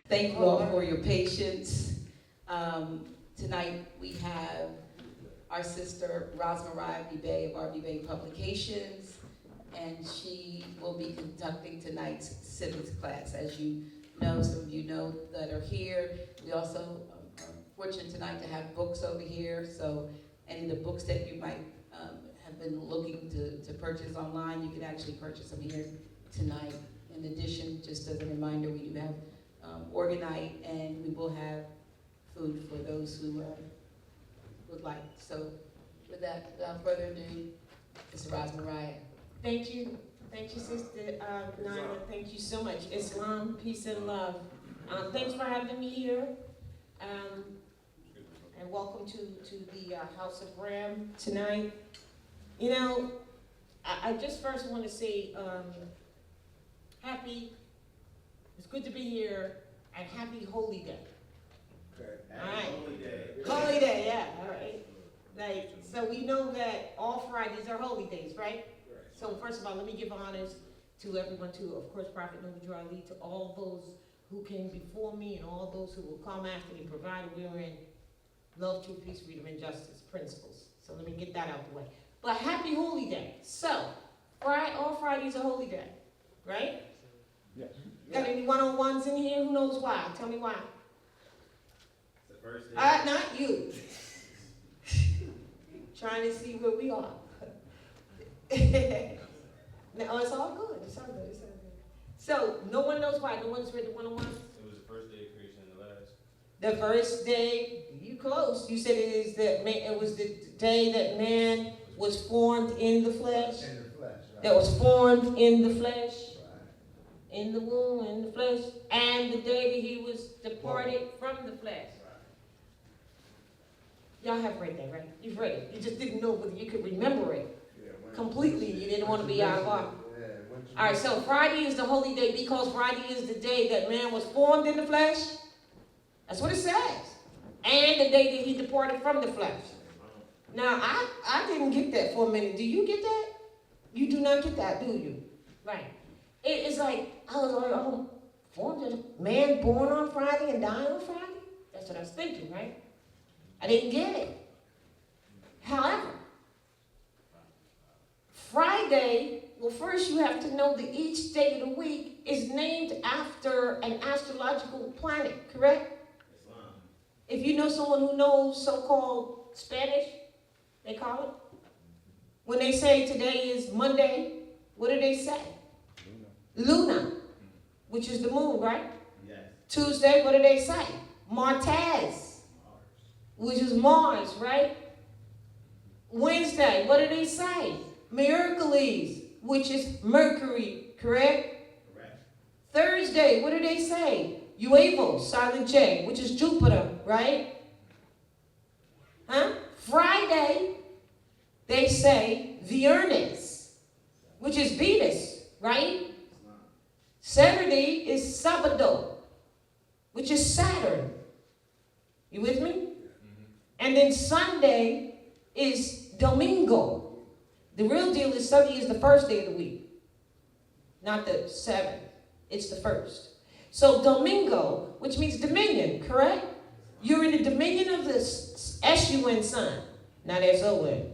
Thank you all for your patience. Tonight we have our sister Rahsmariah Bey of RB Bey Publications, and she will be conducting tonight's civics class. As you know, some of you know that are here. We also are fortunate tonight to have books over here, so any of the books that you might have been looking to purchase online, you can actually purchase them here tonight. In addition, just as a reminder, we do have organite, and we will have food for those who would like. So with that, without further ado, Sis Rahsmariah. Thank you, Sister Nina. Thank you so much. Islam, peace and love. Thanks for having me here, and welcome to the House of Ram tonight. You know, I just first want to say it's good to be here, and happy Holy Day. Okay. All right. Holy Day. Holy Day, yeah, all right. Like, so we know that all Fridays are holy days, right? So first of all, let me give honors to everyone, to, of course, Prophet Noah Ali, to all those who came before me and all those who will come after me, provided we are in love, truth, peace, freedom, and justice principles. So let me get that out the way. But happy Holy Day. So, all Fridays are holy day, right? Yes. Got any one-on-ones in here? Who knows why? Tell me why. It's the first day. Not you. Trying to see where we are. No, it's all good. It's all good. It's all good. So, no one knows why. No one's read the one-on-one? It was the first day of creation and the last. The first day, you close. You said it was the day that man was formed in the flesh. In the flesh, right. That was formed in the flesh. Right. In the womb, in the flesh, and the day that he was departed from the flesh. Y'all have read that, right? You've read it. You just didn't know whether you could remember it completely. You didn't want to be out of order. All right, so Friday is the holy day because Friday is the day that man was formed in the flesh. That's what it says. And the day that he departed from the flesh. Now, I didn't get that for a minute. Do you get that? You do not get that, do you? Right. It's like, I was like, oh, formed as a man born on Friday and dying on Friday? That's what I was thinking, right? I didn't get it. However, Friday, well, first you have to know that each day of the week is named after an astrological planet, correct? Islam. If you know someone who knows so-called Spanish, they call it. When they say today is Monday, what do they say? Luna, which is the moon, right? Yes. Tuesday, what do they say? Martes, which is Mars, right? Wednesday, what do they say? Mercury, which is Mercury, correct? Correct. Thursday, what do they say? Uevo, silent J, which is Jupiter, right? Huh? Friday, they say Viernes, which is Venus, right? Saturday is Sabado, which is Saturn. You with me? Mm-hmm. And then Sunday is Domingo. The real deal is Sunday is the first day of the week, not the seventh. It's the first. So Domingo, which means dominion, correct? You're in the dominion of the S-U-N sun, not S-O-N.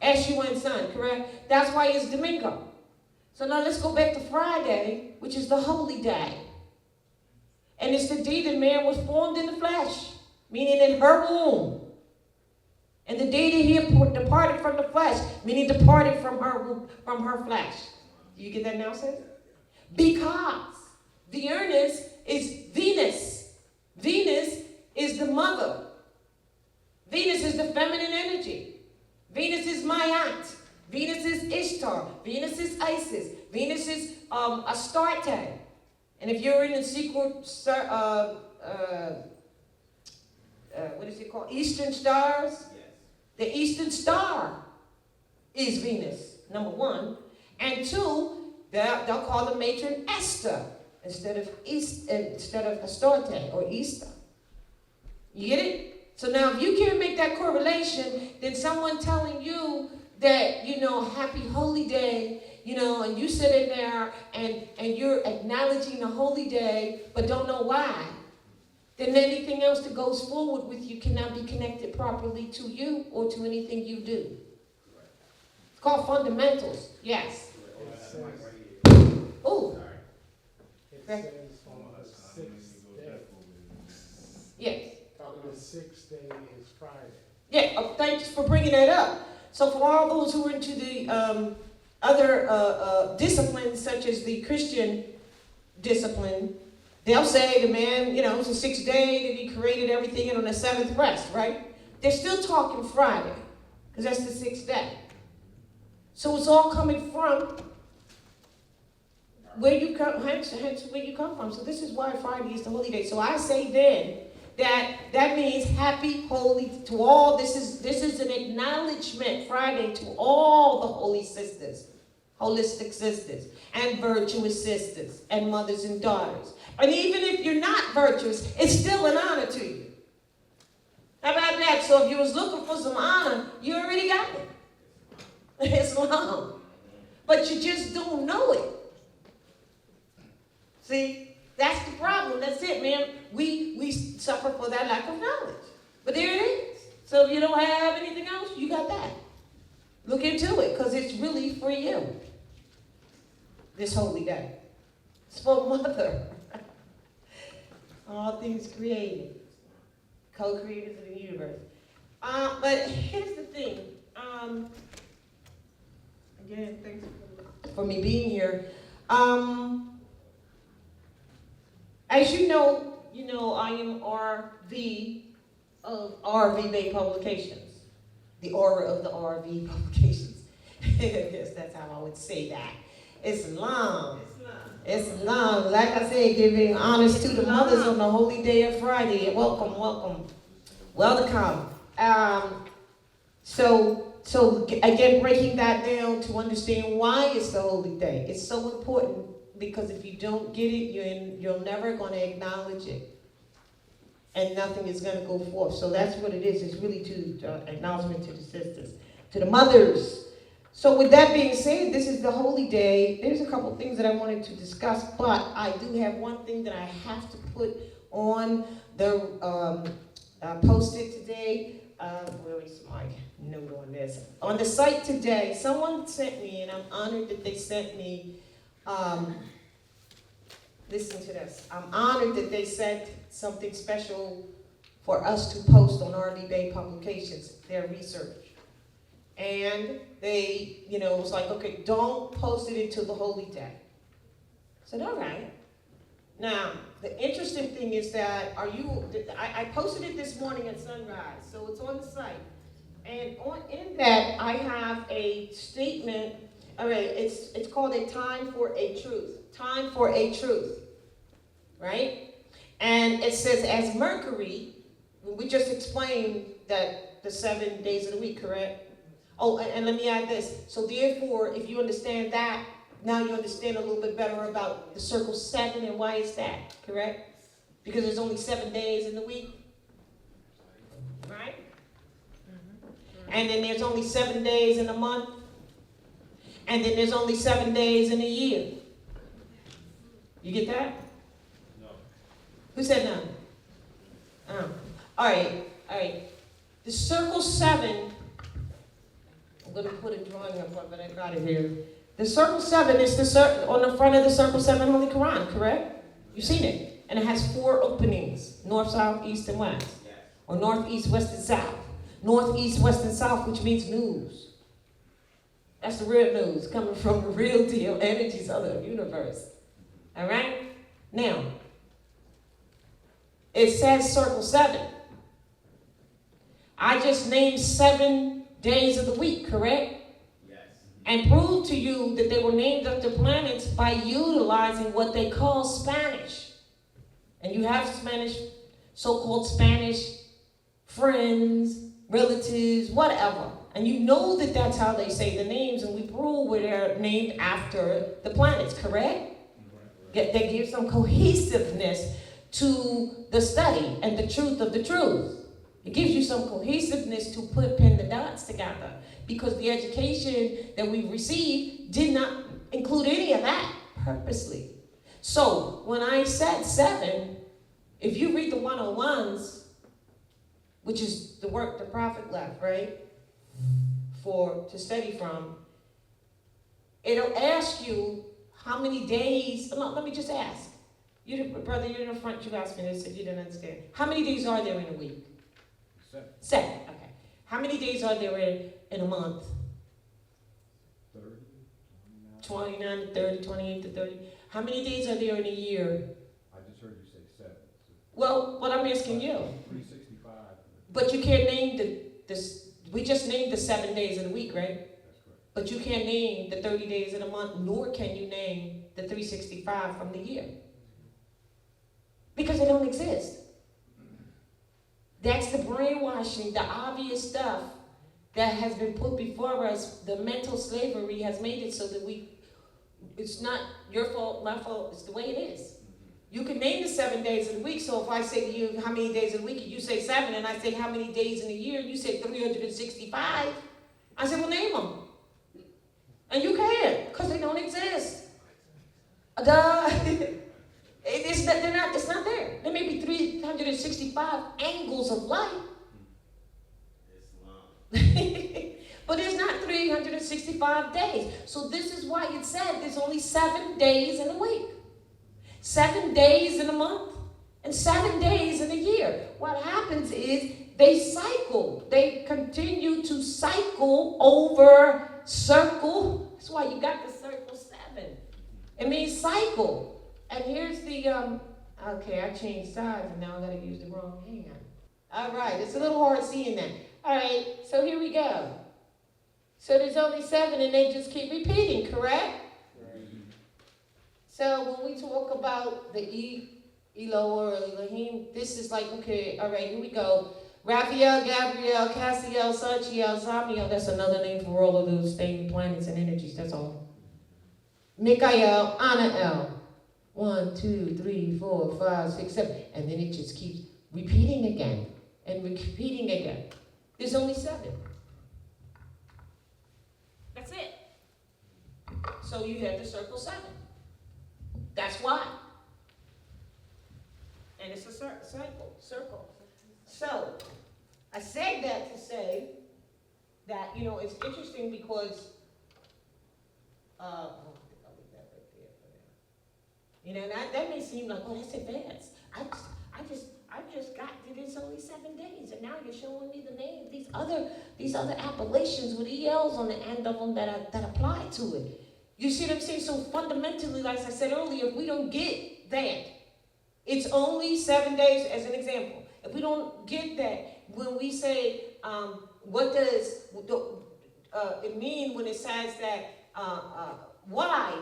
S-U-N sun, correct? That's why it's Domingo. So now let's go back to Friday, which is the holy day. And it's the day that man was formed in the flesh, meaning in her womb. And the day that he departed from the flesh, meaning departed from her flesh. Do you get that now, sis? Because Uranus is Venus. Venus is the mother. Venus is the feminine energy. Venus is Mayat. Venus is Ishtar. Venus is Isis. Venus is Astarte. And if you're in the secret, what is it called? Eastern stars? Yes. The Eastern star is Venus, number one. And two, they'll call the matron Esther instead of Astarte or Easter. You get it? So now if you can't make that correlation, then someone telling you that, happy holy day, and you sit in there and you're acknowledging the holy day, but don't know why, then anything else that goes forward with you cannot be connected properly to you or to anything you do. It's called fundamentals. Yes. Oh, It Okay. says on the sixth day. yes. The sixth day is Friday. Yeah, thanks for bringing that up. So for all those who are into the other disciplines, such as the Christian discipline, they'll say the man, it's the sixth day that he created everything, and on the seventh rest, right? They're still talking Friday, because that's the sixth day. So it's all coming from where you come, hence where you come from. So this is why Friday is the holy day. So I say then that means happy, holy to all. This is an acknowledgement Friday to all the holy sisters, holistic sisters, and virtuous sisters, and mothers and daughters. And even if you're not virtuous, it's still an honor to you. How about that? So if you was looking for some honor, you already got it. Islam. But you just don't know it. See, that's the problem. That's it, man. We suffer for that lack of knowledge. But there it is. So if you don't have anything else, you got that. Look into it, because it's really for you. This holy day. It's for Mother. All things created. Co-creators of the universe. But here's the thing. Again, thanks for me being here. As you know, I am RV of RV Bey Publications. The aura of the RV Publications. Yes, that's how I would say that. Islam. Islam. Like I said, giving honors to the mothers on the holy day of Friday. Welcome, welcome. Welcome. So again, breaking that down to understand why it's the holy day. It's so important because if you don't get it, you're never going to acknowledge it. And nothing is going to go forth. So that's what it is. It's really to acknowledgement to the sisters, to the mothers. So with that being said, this is the holy day. There's a couple things that I wanted to discuss, but I do have one thing that I have to put on the posted today. Where is my note on this? On the site today, someone sent me, and I'm honored that they sent me, listen to this. I'm honored that they sent something special for us to post on RV Bey Publications, their research. And they, it was like, okay, don't post it until the holy day. I said, all right. Now, the interesting thing is that I posted it this morning at sunrise, so it's on the site. And in that, I have a statement, all right, it's called a time for a truth. Time for a truth, right? And it says, as Mercury, we just explained that the 7 days of the week, correct? Oh, and let me add this. So therefore, if you understand that, now you understand a little bit better about the circle 7 and why it's that, correct? Because there's only 7 days in the week, right? And then there's only 7 days in a month. And then there's only 7 days in a year. You get that? No. Who said no? Oh. All right. The circle 7, I'm going to put a drawing up, but I got it here. The circle 7 is on the front of the circle 7 Holy Quran, correct? You've seen it. And it has 4 openings, north, south, east, and west. Yes. Or north, east, west, and south. North, east, west, and south, which means news. That's the real news, coming from the real deal energies of the universe. All right? Now, it says circle 7. I just named 7 days of the week, correct? Yes. And proved to you that they were named after planets by utilizing what they call Spanish. And you have Spanish, so-called Spanish friends, relatives, whatever. And you know that that's how they say the names, and we prove where they're named after the planets, correct? They give some cohesiveness to the study and the truth of the truth. It gives you some cohesiveness to pin the dots together, because the education that we received did not include any of that purposely. So when I said 7, if you read the 101s, which is the work the prophet left, right, to study from, it'll ask you how many days. No, let me just ask. Brother, you're in the front. You asked me this if you didn't understand. How many days are there in a week? 7. Okay. How many days are there in a month? 30, 29 to 30, 28 to 30. How many days are there in a year? I just heard you say 7. So Well, what I'm asking you. 365. But you can't name we just named the 7 days in a week, right? That's correct. But you can't name the 30 days in a month, nor can you name the 365 from the year. Because they don't exist. That's the brainwashing, the obvious stuff that has been put before us. The mental slavery has made it so that it's not your fault, my fault, it's the way it is. You can name the 7 days in a week, so if I say to you, how many days in a week, and you say 7, and I say, how many days in a year, and you say 365, I say, well, name them. And you can't, because they don't exist. Duh. It's not there. There may be 365 angles of light. But there's not 365 days. So this is why it said there's only 7 days in a week. 7 days in a month. And 7 days in a year. What happens is they cycle. They continue to cycle over circle. That's why you got the circle 7. It means cycle. And here's the, okay, I changed sides and now I gotta use the wrong hand. All right, it's a little hard seeing that. All right, so here we go. So there's only 7 and they just keep repeating, correct? Right. So when we talk about the Elo or Elohim, this is like, okay, all right, here we go. Raphael, Gabriel, Cassiel, Sachiel, Zamiel, that's another name for all of those staying planets and energies, that's all. Mikael, Anael. 1, 2, 3, 4, 5, 6, 7. And then it just keeps repeating again and repeating again. There's only 7. That's it. So you have the circle 7. That's why. And it's a circle. So I said that to say that, it's interesting because that may seem like, oh, that's advanced. I just got that it's only 7 days, and now you're showing me the name of these other appellations with ELs on the end of them that apply to it. You see what I'm saying? So fundamentally, like I said earlier, if we don't get that, it's only 7 days as an example. If we don't get that, when we say, what does it mean when it says that why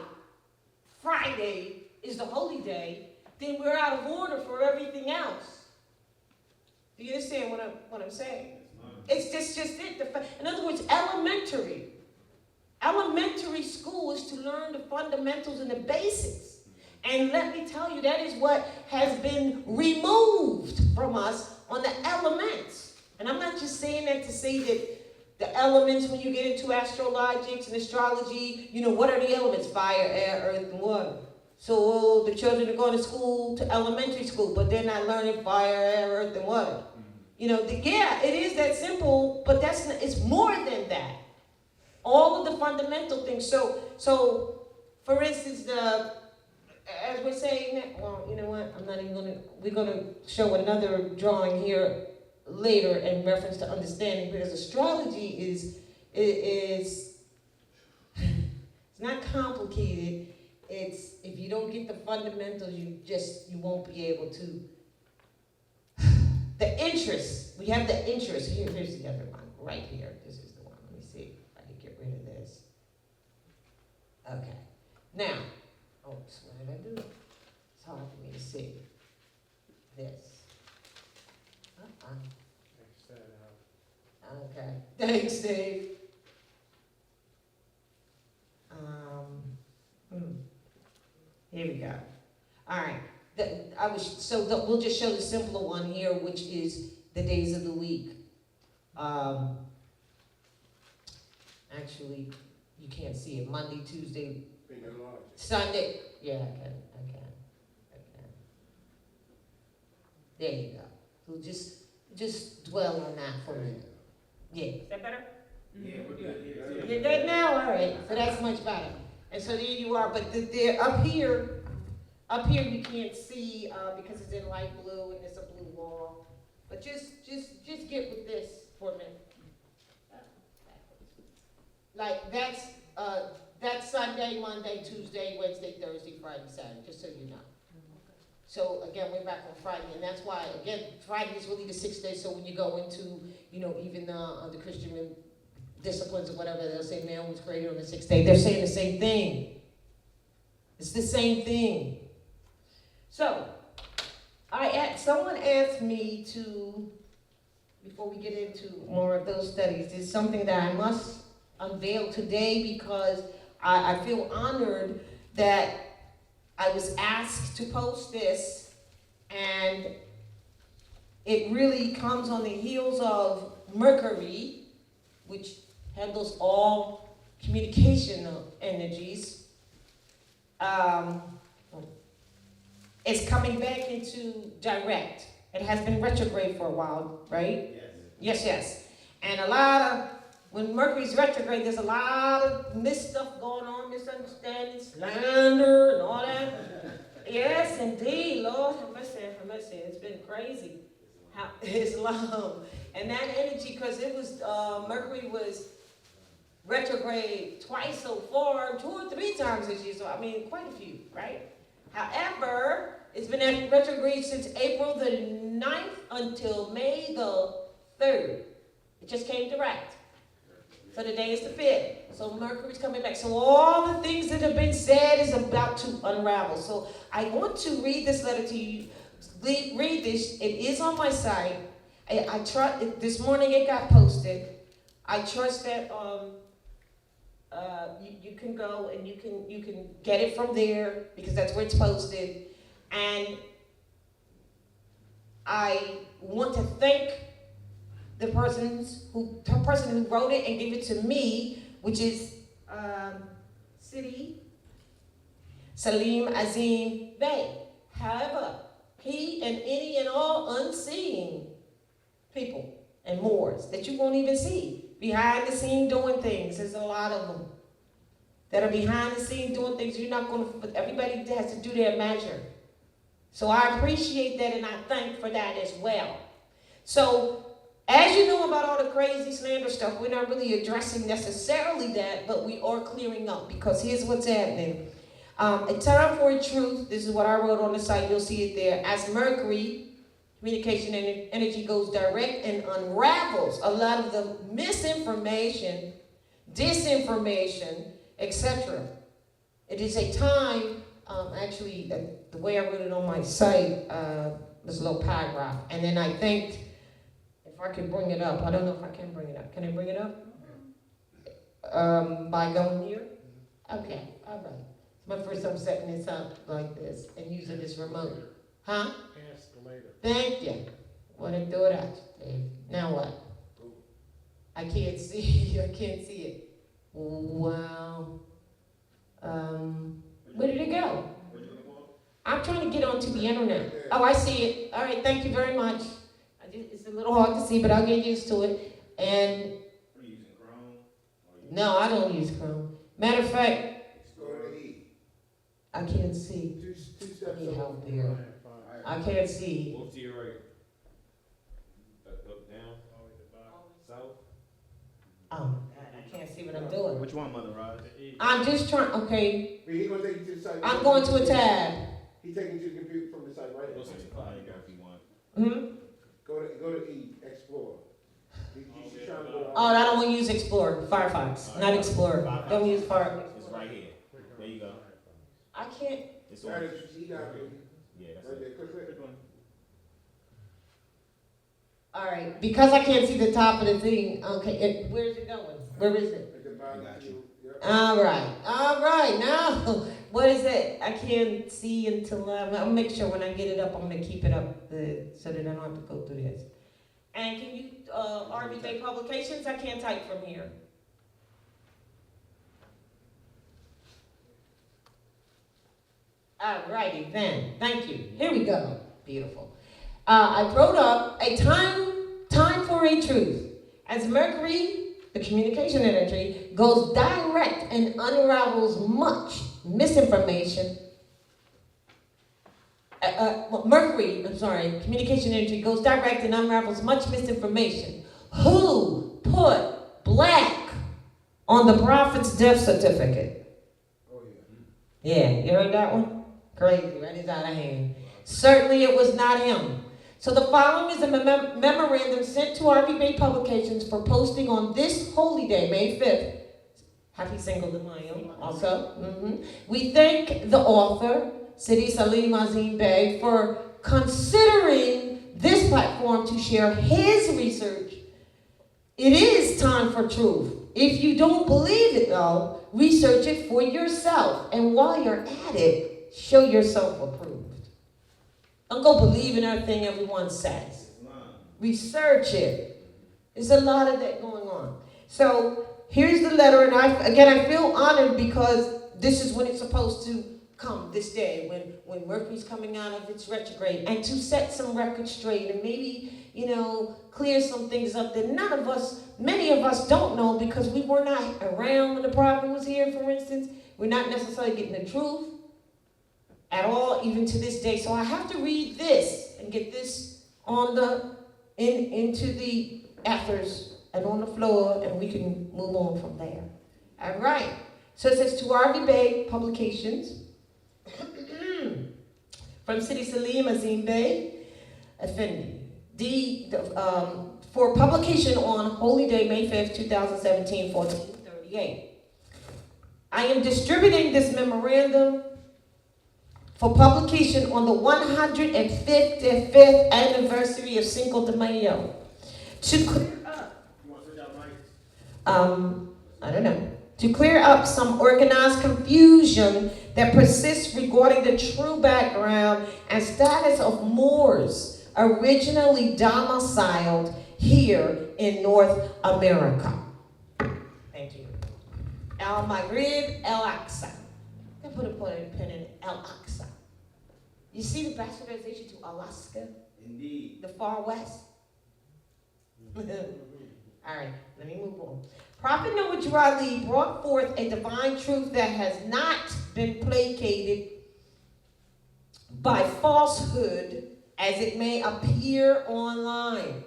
Friday is the holy day, then we're out of order for everything else. Do you understand what I'm saying? It's just it. In other words, elementary school is to learn the fundamentals and the basics. And let me tell you, that is what has been removed from us on the elements. And I'm not just saying that to say that the elements, when you get into astrologics and astrology, what are the elements? Fire, air, earth, and water. So the children are going to school, to elementary school, but they're not learning fire, air, earth, and water. It is that simple, but it's more than that. All of the fundamental things. So for instance, as we're saying that, well, you know what? We're going to show another drawing here later in reference to understanding, because astrology is it's not complicated. It's, if you don't get the fundamentals, you won't be able to. The interest, we have the interest. Here's the other one, right here. This is the one. Let me see if I can get rid of this. Okay. Now, what did I do? It's hard for me to see. This. X that out. Okay. Thanks, Dave. Here we go. All right. We'll just show the simpler one here, which is the days of the week. Actually, you can't see it. Monday, Tuesday, Sunday, yeah, I can. There you go. So just dwell on that for a minute. Yeah. Is that better? Yeah, we're good. You're good now? All right. So that's much better. And so there you are. But they're up here you can't see because it's in light blue and it's a blue wall. But just get with this for a minute. Like that's Sunday, Monday, Tuesday, Wednesday, Thursday, Friday, Saturday, just so you know. So again, we're back on Friday, and that's why, again, Friday is really the 6th day, so when you go into, even the Christian disciplines or whatever, they'll say man was created on the 6th day. They're saying the same thing. It's the same thing. So, someone asked me to, before we get into more of those studies, there's something that I must unveil today because I feel honored that I was asked to post this, and it really comes on the heels of Mercury, which handles all communication energies. It's coming back into direct. It has been retrograde for a while, right? Yes. And when Mercury's retrograde, there's a lot of stuff going on, misunderstandings, slander, and all that. Yes, indeed, Lord, have mercy. It's been crazy. Islam. And that energy, because it was, Mercury was retrograde twice so far, 2 or 3 times this year, so quite a few, right? However, it's been at retrograde since April the 9th until May the 3rd. It just came direct. So today is the 5th. So Mercury's coming back. So all the things that have been said is about to unravel. So I want to read this letter to you. Read this. It is on my site. I trust. This morning it got posted. I trust that you can go and you can get it from there because that's where it's posted. And I want to thank the person who wrote it and gave it to me, which is Salim Azim Bey. However, he and any and all unseen people and Moors that you won't even see behind the scene doing things. There's a lot of them that are behind the scene doing things. You're not going to. Everybody has to do their measure. So I appreciate that and I thank for that as well. So. As you know about all the crazy slander stuff, we're not really addressing necessarily that, but we are clearing up because here's what's happening. A time for a truth, this is what I wrote on the site, you'll see it there. As Mercury, communication and energy goes direct and unravels a lot of the misinformation, disinformation, etc. It is a time, actually, the way I wrote it on my site, was a little paragraph, and then I thanked. If I can bring it up, I don't know if I can bring it up. Can I bring it up? By going here? Okay, all right. It's my first time setting this up like this and using this remote. Huh? Ask later. Thank you. Want to do it out. Now what? I can't see. I can't see it. Wow. Where did it go? I'm trying to get onto the internet. Oh, I see it. All right, thank you very much. It's a little hard to see, but I'll get used to it. And Are you using Chrome? no, I don't use Chrome. Matter of fact, I can't see. I need help here. I can't see. Move to your right. Up, down, south. Oh my God, I can't see what I'm doing. Which one, Mother Rahs? I'm just trying. Okay, He gonna take you to the site. I'm going to a tab. He taking you to the computer from the site right Go now. 65 if you want. Hmm. Go to E, Explore. He's trying to go. Oh, I don't want to use Explorer. Firefox, not Explorer. Don't use Firefox. It's right here. There you go. I can't. It's All on. right, you got it. Yeah, that's Right there, it. click. All right, because I can't see the top of the thing. Okay, where's it going? Where is it? At the bottom, I got you. Yep. All right. Now, what is it? I can't see until I'll make sure when I get it up, I'm gonna keep it up so that I don't have to go through this. And can you, RB Bey Publications? I can't type from here. Alrighty then. Thank you. Here we go. Beautiful. I wrote up a time for a truth. As Mercury, the communication energy, goes direct and unravels much misinformation. Communication energy goes direct and unravels much misinformation. Who put black on the prophet's death certificate? Oh, yeah. Yeah, you heard that one? Crazy, right? It's out of hand. Certainly it was not him. So the following is a memorandum sent to RV Bey Publications for posting on this holy day, May 5th. Happy Cinco De Mayo, also. We thank the author, Sis Rahs Bey, for considering this platform to share his research. It is time for truth. If you don't believe it, though, research it for yourself. And while you're at it, show yourself approved. Don't go believe in everything everyone says. Research it. There's a lot of that going on. So here's the letter, and I feel honored because this is when it's supposed to come, this day, when Mercury's coming out of its retrograde, and to set some records straight and maybe, clear some things up that many of us don't know because we were not around when the prophet was here, for instance. We're not necessarily getting the truth at all, even to this day. So I have to read this and get this on into the ethers and on the floor, and we can move on from there. All right. So it says to RV Bey Publications, from Citizenship Bey, Effendi, for publication on Holy Day, May 5th, 2017, 1438. I am distributing this memorandum for publication on the 155th anniversary of Cinco De Mayo. To clear up, I don't know. To clear up some organized confusion that persists regarding the true background and status of Moors originally domiciled here in North America. Thank you. El Maghrib, El Aqsa. I put a pin in El Aqsa. You see the bastardization to Alaska? Indeed. The far west? All right, let me move on. Prophet Noah brought forth a divine truth that has not been placated by falsehood as it may appear online.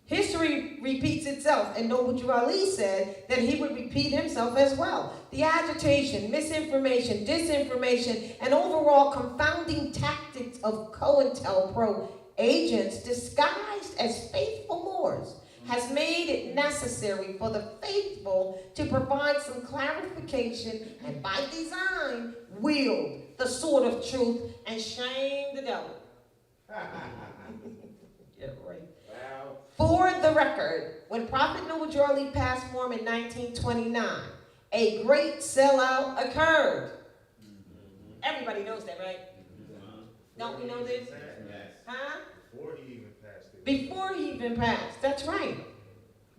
History repeats itself, and Noah said that he would repeat himself as well. The agitation, misinformation, disinformation, and overall confounding tactics of COINTELPRO agents disguised as faithful Moors has made it necessary for the faithful to provide some clarification and by design wield the sword of truth and shame the devil. Yeah, right. Wow. For the record, when Prophet Noah passed form in 1929, a great sellout occurred. Everybody knows that, right? Don't we know this? Yes. Huh? Before he even passed it. Before he even passed, that's right.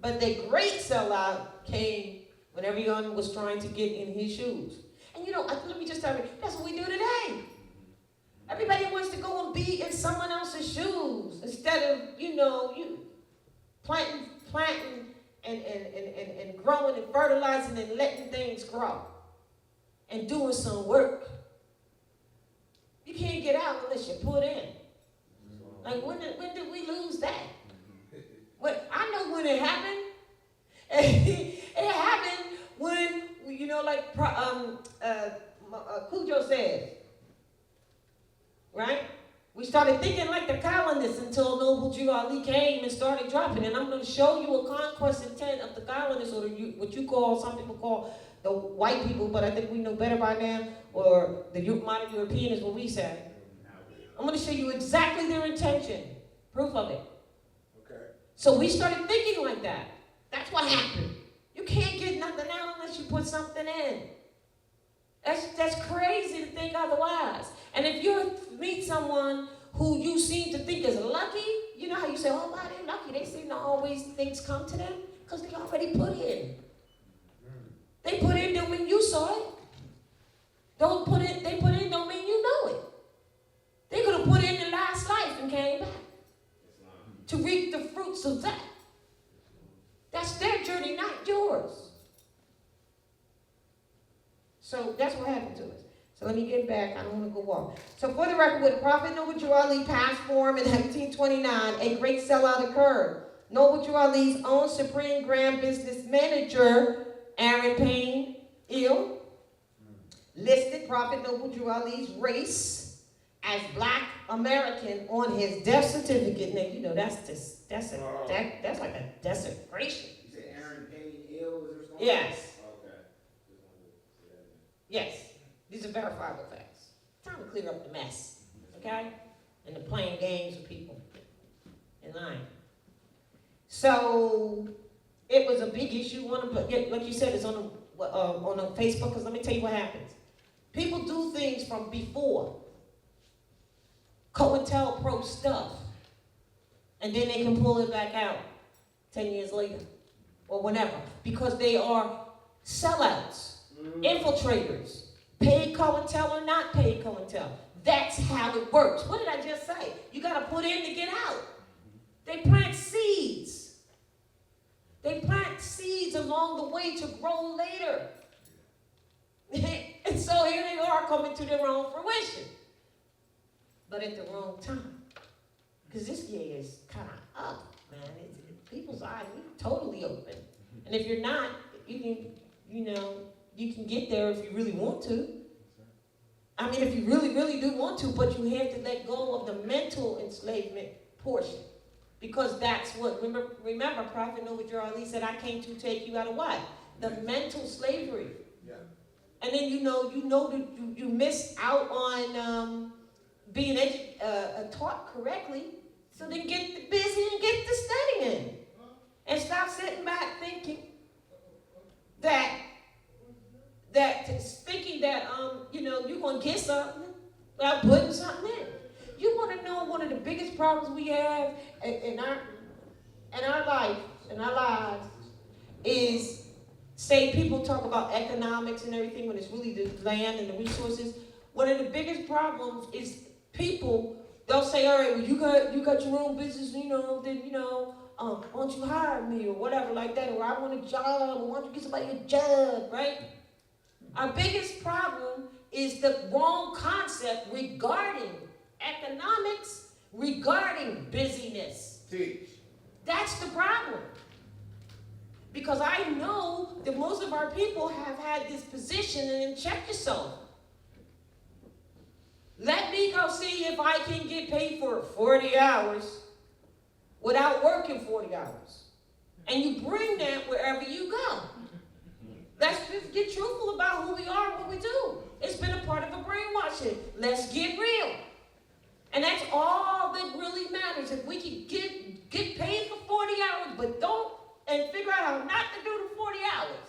But the great sellout came when everyone was trying to get in his shoes. And let me just tell you, that's what we do today. Everybody wants to go and be in someone else's shoes instead of, you planting and growing and fertilizing and letting things grow and doing some work. You can't get out unless you put in. Like, when did we lose that? I know when it happened. It happened when, Cujo said, right? We started thinking like the colonists until Noble Jew Ali came and started dropping. And I'm going to show you a conquest intent of the colonists, or some people call the white people, but I think we know better by now, or the modern European is what we say. I'm going to show you exactly their intention. Proof of it. Okay. So we started thinking like that. That's what happened. You can't get nothing out unless you put something in. That's crazy to think otherwise. And if you meet someone who you seem to think is lucky, you know how you say, oh, wow, they're lucky. They seem to always things come to them because they already put in. They put in there when you saw it. They put in don't mean you know it. They could have put in the last life and came back to reap the fruits of that. That's their journey, not yours. So that's what happened to us. So let me get back. I don't want to go off. So for the record, with Prophet Noble Drew Ali passed form in 1929, a great sellout occurred. Noble Drew Ali's own Supreme Grand Business Manager, Aaron Payne Ill, listed Prophet Noble Drew Ali's race as Black American on his death certificate. Now you know that's like a desecration. You said Aaron Payne Ill, is there something? Yes. Okay. Yes. These are verifiable facts. Time to clear up the mess, okay? And the playing games with people and lying. So it was a big issue on them, but like you said, it's on Facebook. Because let me tell you what happens. People do things from before, COINTELPRO stuff, and then they can pull it back out 10 years later or whenever, because they are sellouts, infiltrators. Paid COINTEL or not paid COINTEL. That's how it works. What did I just say? You got to put in to get out. They plant seeds. They plant seeds along the way to grow later. And so here they are coming to their own fruition. But at the wrong time. Because this year is kind of up, man. People's eyes are totally open. And if you're not, you can get there if you really want to. I mean, if you really, really do want to, but you have to let go of the mental enslavement portion. Because that's what, remember Prophet Noble Drew Ali said, I came to take you out of what? The mental slavery. Yeah. And then you missed out on being taught correctly. So then get busy and get the studying. And stop sitting back thinking that you're going to get something without putting something in. You want to know one of the biggest problems we have in our lives is, say people talk about economics and everything when it's really the land and the resources. One of the biggest problems is people, they'll say, all right, well, you got your own business, then, why don't you hire me or whatever like that, or I want a job, or why don't you get somebody a job, right? Our biggest problem is the wrong concept regarding economics, regarding busyness. Teach. That's the problem. Because I know that most of our people have had this position, and then check yourself. Let me go see if I can get paid for 40 hours without working 40 hours. And you bring that wherever you go. Let's just get truthful about who we are and what we do. It's been a part of a brainwashing. Let's get real. And that's all that really matters. If we can get paid for 40 hours, and figure out how not to do the 40 hours,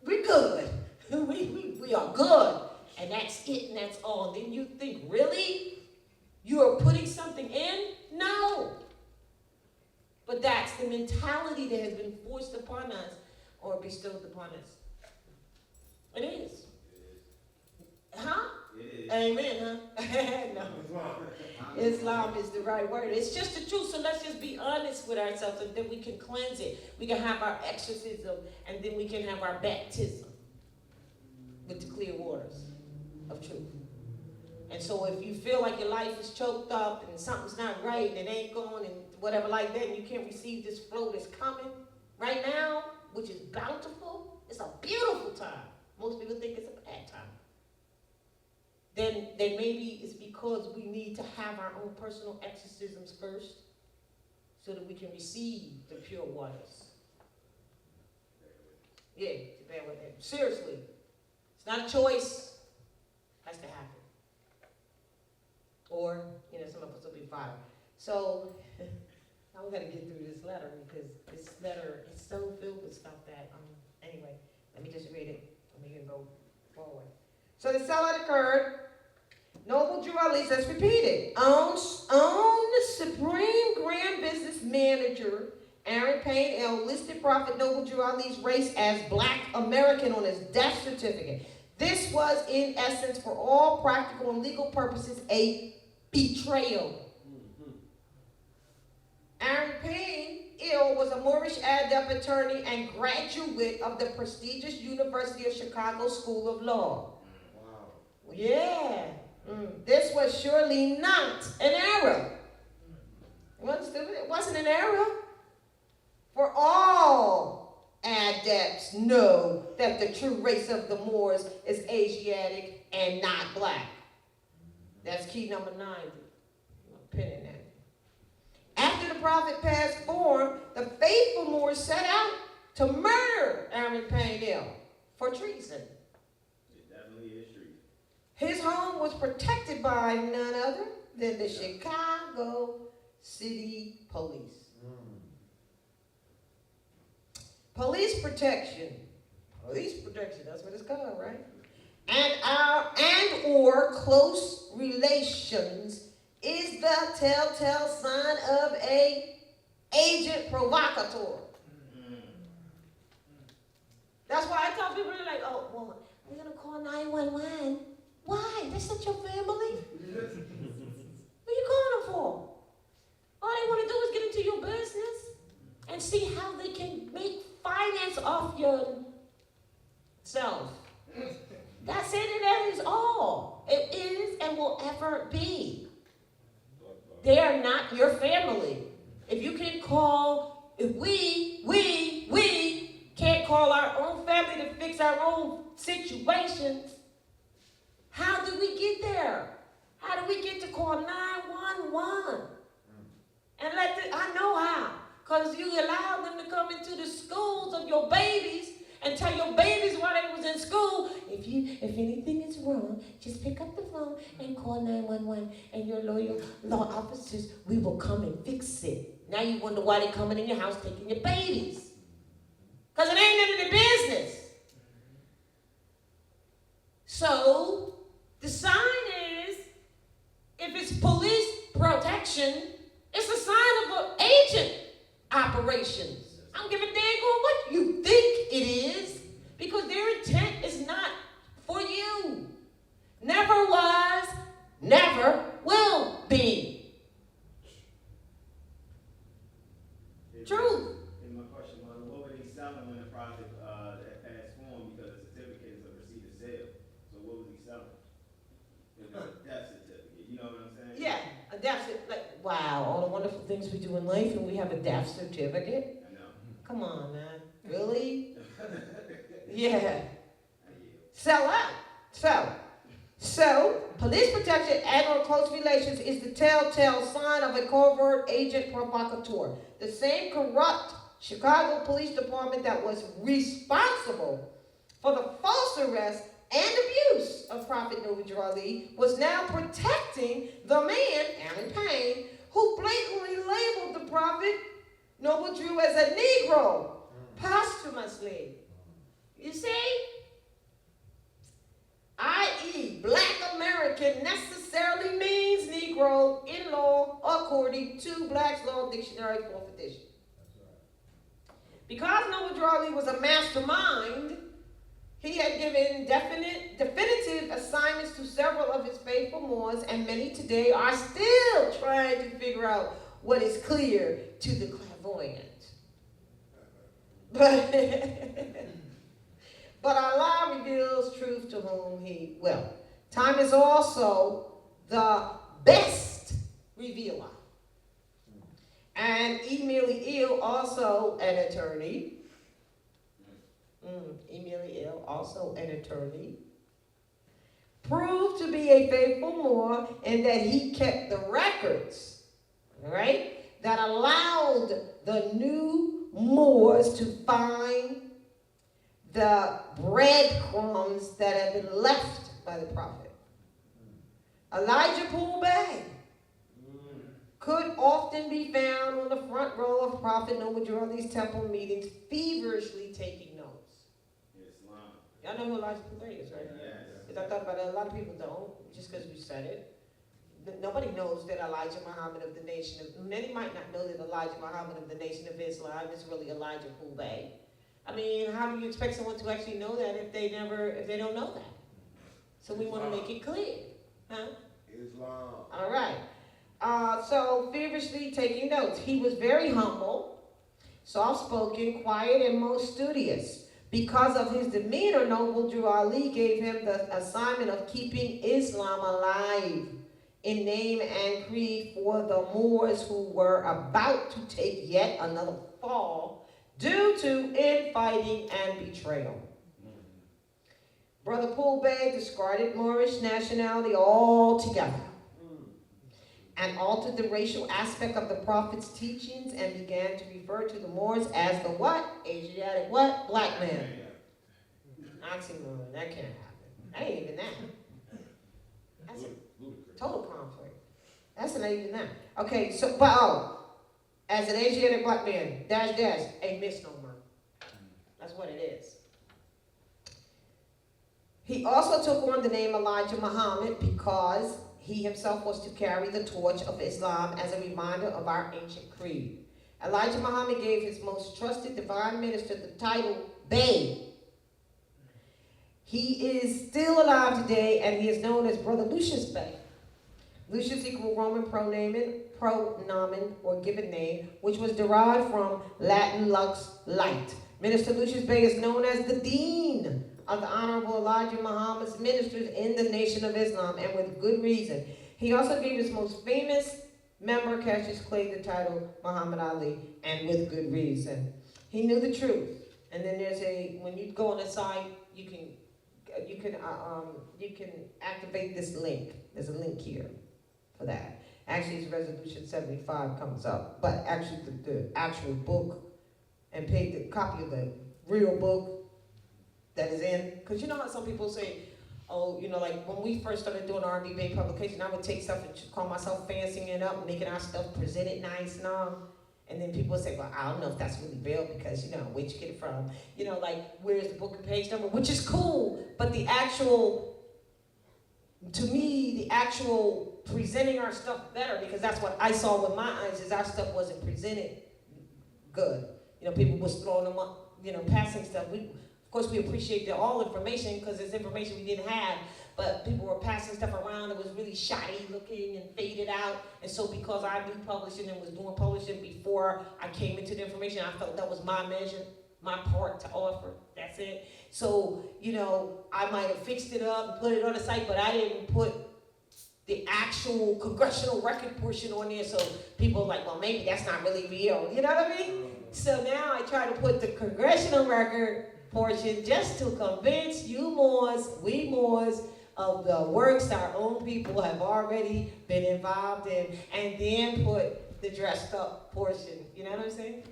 we're good. We are good. And that's it, and that's all. Then you think, really? You are putting something in? No. But that's the mentality that has been forced upon us or bestowed upon us. It is. Huh? It is. Amen, huh? No. Islam is the right word. It's just the truth, so let's just be honest with ourselves, and then we can cleanse it. We can have our exorcism, and then we can have our baptism with the clear waters of truth. And so if you feel like your life is choked up and something's not right and it ain't going and whatever like that, and you can't receive this flow that's coming right now, which is bountiful, it's a beautiful time. Most people think it's a bad time. Then maybe it's because we need to have our own personal exorcisms first so that we can receive the pure waters. Yeah, bear with it. Seriously. It's not a choice. It has to happen. Or, some of us will be fired. So, now we got to get through this letter because this letter is so filled with stuff that, anyway, let me just read it and we can go forward. So the sellout occurred. Noble Drew Ali, let's repeat it. Own Supreme Grand Business Manager Aaron Payne listed Prophet Noble Drew Ali's race as Black American on his death certificate. This was, in essence, for all practical and legal purposes, a betrayal. Aaron Payne Ill was a Moorish adept attorney and graduate of the prestigious University of Chicago School of Law. Wow. Yeah. This was surely not an error. It wasn't an error. For all adepts know that the true race of the Moors is Asiatic and not black. That's key number 90. I'm pinning that. After the prophet passed form, the faithful Moors set out to murder Aaron Payne Ill for treason. It definitely is treason. His home was protected by none other than the Chicago City Police. Police protection, that's what it's called, right? And or close relations is the telltale sign of a agent provocateur. That's why I tell people, they're like, oh, well, I'm gonna call 911. Why? That's not your family. What are you calling them for? All they want to do is get into your business and see how they can make finance off your self. That's it, and that is all. It is and will ever be. They are not your family. If you can call, if we can't call our own family to fix our own situations, how did we get there? How do we get to call 911? And I know how. Because you allow them to come into the schools of your babies and tell your babies while they was in school, if anything is wrong, just pick up the phone and call 911, and your loyal law officers, we will come and fix it. Now you wonder why they're coming in your house taking your babies. Because it ain't none of their business. So, the sign is, if it's police protection, it's a sign of an agent operations. I don't give a dang on what you think it is, because their intent is not for you. Never was, never will be. Truth. And my question was, what were they selling when the prophet had passed form, because the certificate is a receipt of sale? So what was he selling? It was a death certificate. You know what I'm saying? Yeah, a death certificate. Like, wow, all the wonderful things we do in life, and we have a death certificate. I know. Come on, man. Really? Yeah. Sell out. So, police protection and or close relations is the telltale sign of a covert agent provocateur. The same corrupt Chicago Police Department that was responsible for the false arrest and abuse of Prophet Noble Ali was now protecting the man, Aaron Payne, who blatantly labeled the Prophet Noble Drew as a Negro posthumously. You see? I.e., Black American necessarily means Negro in law according to Black's Law Dictionary, 4th edition. Because Noble Ali was a mastermind, he had given definitive assignments to several of his faithful Moors, and many today are still trying to figure out what is clear to the clairvoyant. But Allah reveals truth to whom he will. Time is also the best revealer. And Emily Ill, also an attorney. Emily Ill, also an attorney, proved to be a faithful Moor in that he kept the records, right, that allowed the new Moors to find the breadcrumbs that had been left by the prophet. Elijah Poole Bey could often be found on the front row of Prophet Noble Ali's temple meetings, feverishly taking notes. Islam. Y'all know who Elijah Poole Bey is, right? Yes. Because I thought about it, a lot of people don't, just because we said it. Nobody knows that Elijah Muhammad of the nation of, many might not know that Elijah Muhammad of the Nation of Islam is really Elijah Poole Bey. I mean, how do you expect someone to actually know that if they don't know that? So we want to make it clear. Huh? Islam. All right. So feverishly taking notes. He was very humble, soft-spoken, quiet, and most studious. Because of his demeanor, Noble Drew Ali gave him the assignment of keeping Islam alive in name and creed for the Moors who were about to take yet another fall due to infighting and betrayal. Brother Poole Bey discarded Moorish nationality altogether and altered the racial aspect of the Prophet's teachings and began to refer to the Moors as the what? Asiatic what? Black man. Oxymoron, that can't happen. That ain't even that. That's a total conflict. That's not even that. Okay, so, as an Asiatic black man, dash, a misnomer. That's what it is. He also took on the name Elijah Muhammad because he himself was to carry the torch of Islam as a reminder of our ancient creed. Elijah Muhammad gave his most trusted divine minister the title Bey. He is still alive today, and he is known as Brother Lucius Bey. Lucius equal Roman pronomen or given name, which was derived from Latin lux, light. Minister Lucius Bey is known as the Dean of the Honorable Elijah Muhammad's ministers in the Nation of Islam, and with good reason. He also gave his most famous member, Cassius Clay, the title Muhammad Ali, and with good reason. He knew the truth. And then there's when you go on the site, you can activate this link. There's a link here for that. Actually, it's Resolution 75 comes up, but actually the actual book and pay the copy of the real book that is in, because you know how some people say, oh, you know, like when we first started doing R&B Bey publication, I would take stuff and call myself fancying it up, making our stuff presented nice and all. And then people would say, well, I don't know if that's really real because, you know, where'd you get it from? You know, like, where's the book and page number? Which is cool, but the actual, to me, the actual presenting our stuff better, because that's what I saw with my eyes, is our stuff wasn't presented good. You know, people was throwing them up, you know, passing stuff. Of course, we appreciate all information because it's information we didn't have, but people were passing stuff around that was really shoddy looking and faded out. And so because I knew publishing and was doing publishing before I came into the information, I felt that was my measure, my part to offer. That's it. So, you know, I might have fixed it up and put it on the site, but I didn't put the actual congressional record portion on there, so people are like, well, maybe that's not really real. You know what I mean? So now I try to put the congressional record portion just to convince you Moors, we Moors, of the works our own people have already been involved in, and then put the dressed up portion. You know what I'm saying?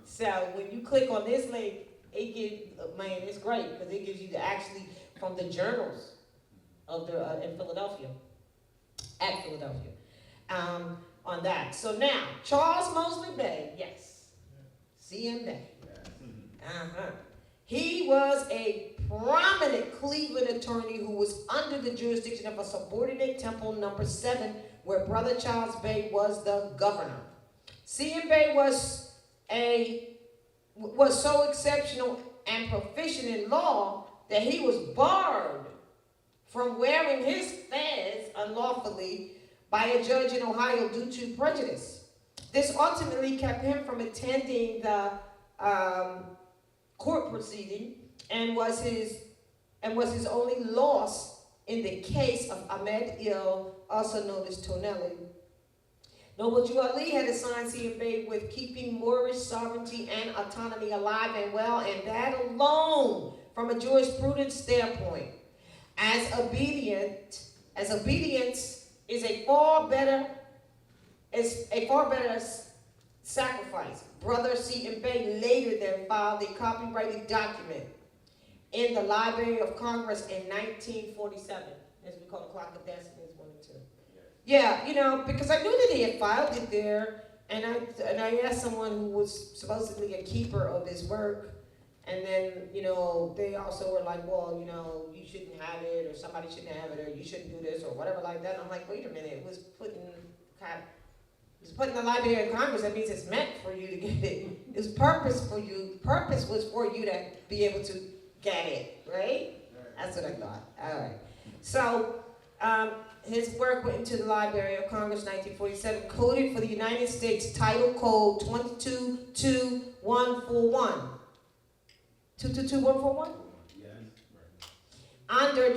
So when you click on this link, it gives, man, it's great because it gives you actually from the journals of the in Philadelphia, at Philadelphia, on that. So now, Charles Mosley Bey, yes, CM Bey. He was a prominent Cleveland attorney who was under the jurisdiction of a subordinate temple number 7, where Brother Charles Bey was the governor. C.M. Bey was so exceptional and proficient in law that he was barred from wearing his fez unlawfully by a judge in Ohio due to prejudice. This ultimately kept him from attending the court proceeding and was his only loss in the case of Ahmed Ill, also known as Tonelli. Noble Drew Ali had assigned C.M. Bey with keeping Moorish sovereignty and autonomy alive and well, and that alone, from a jurisprudence standpoint, as obedience is a far better sacrifice. Brother C.M. Bey later then filed a copyrighted document in the Library of Congress in 1947, as we call the Clock of Destiny, is 1 and 2. Yeah, you know, because I knew that he had filed it there, and I asked someone who was supposedly a keeper of his work, and then, you know, they also were like, well, you know, you shouldn't have it, or somebody shouldn't have it, or you shouldn't do this, or whatever like that. And I'm like, wait a minute, it was put in the Library of Congress. That means it's meant for you to get it. It's purpose for you. Purpose was for you to be able to get it, right? That's what I thought. All right. So, his work went into the Library of Congress, 1947, coded for the United States Title Code 222141. 222141? Yes. Under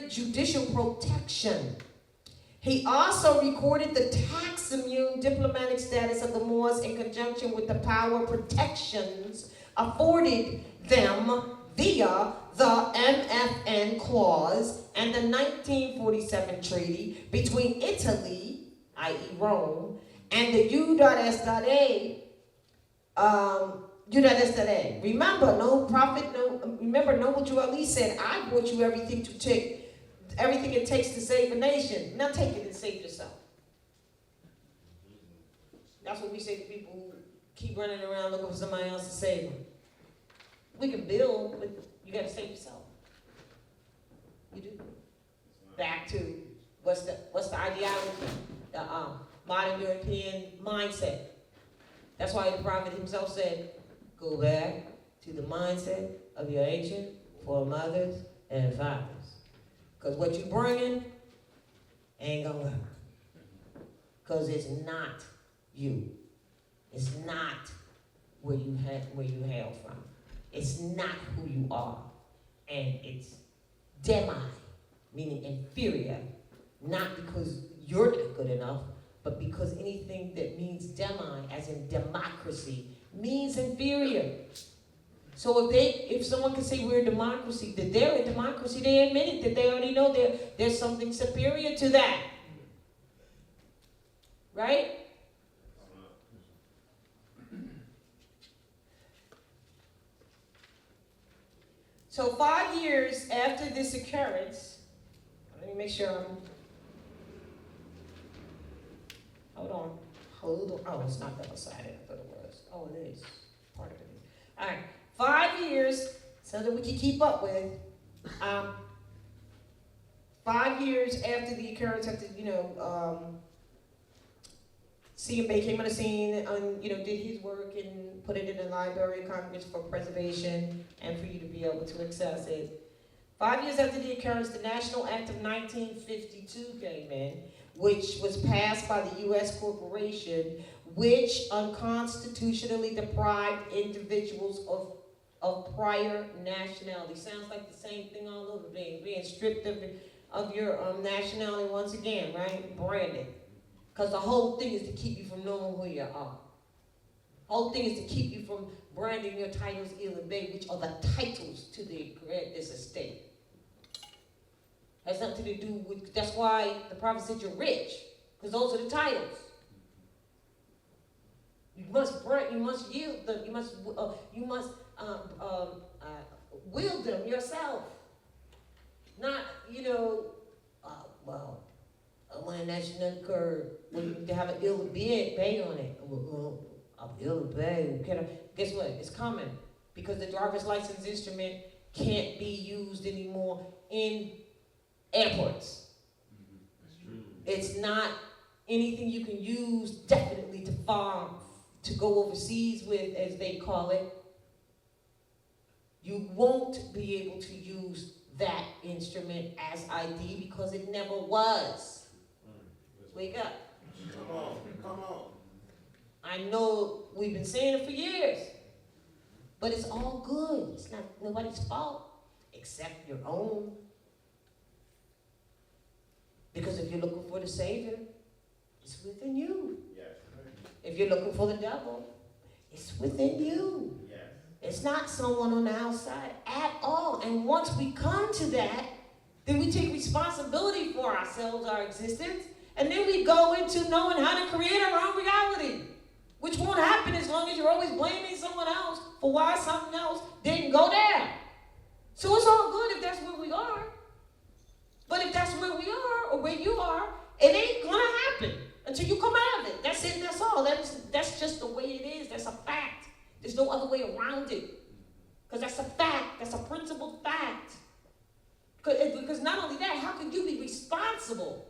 judicial protection. He also recorded the tax-immune diplomatic status of the Moors in conjunction with the power protections afforded them via the MFN clause and the 1947 treaty between Italy, i.e. Rome, and the U.S.A. U.S.A. Remember, remember Noble Drew Ali said, I brought you everything it takes to save a nation. Now take it and save yourself. That's what we say to people who keep running around looking for somebody else to save them. We can build, but you got to save yourself. You do. Back to what's the ideology? The modern European mindset. That's why the prophet himself said, go back to the mindset of your ancient foremothers and fathers. Because what you bringing ain't gonna work. Because it's not you. It's not where you hail from. It's not who you are. And it's demi, meaning inferior. Not because you're not good enough, but because anything that means demi, as in democracy, means inferior. So if someone can say we're a democracy, that they're a democracy, they admit it, that they already know there's something superior to that. Right? So 5 years after this occurrence, let me make sure hold on. Oh, it's not double-sided, I thought it was. Oh, it is. Part of it is. All right. 5 years, so that we can keep up with. 5 years after the occurrence, C.M. Bey came on the scene and did his work and put it in the Library of Congress for preservation and for you to be able to access it. 5 years after the occurrence, the National Act of 1952 came in, which was passed by the U.S. corporation, which unconstitutionally deprived individuals of prior nationality. Sounds like the same thing all over, being stripped of your nationality once again, right? Branded. Because the whole thing is to keep you from knowing who you are. The whole thing is to keep you from branding your titles ill and bad, which are the titles to this estate. Has nothing to do with, that's why the prophet said you're rich, because those are the titles. You must yield them, you must wield them yourself. Not, when national card, when you have an ill bay on it. Ill bay. Guess what? It's coming. Because the driver's license instrument can't be used anymore in airports. That's true. It's not anything you can use definitely to go overseas with, as they call it. You won't be able to use that instrument as ID because it never was. Wake up. Come on. I know we've been saying it for years, but it's all good. It's not nobody's fault except your own. Because if you're looking for the Savior, it's within you. Yes. If you're looking for the devil, it's within you. Yes. It's not someone on the outside at all. And once we come to that, then we take responsibility for ourselves, our existence, and then we go into knowing how to create our own reality, which won't happen as long as you're always blaming someone else for why something else didn't go there. So it's all good if that's where we are. But if that's where we are, or where you are, it ain't gonna happen until you come out of it. That's it, that's all. That's just the way it is. That's a fact. There's no other way around it. Because that's a fact. That's a principled fact. Because not only that, how can you be responsible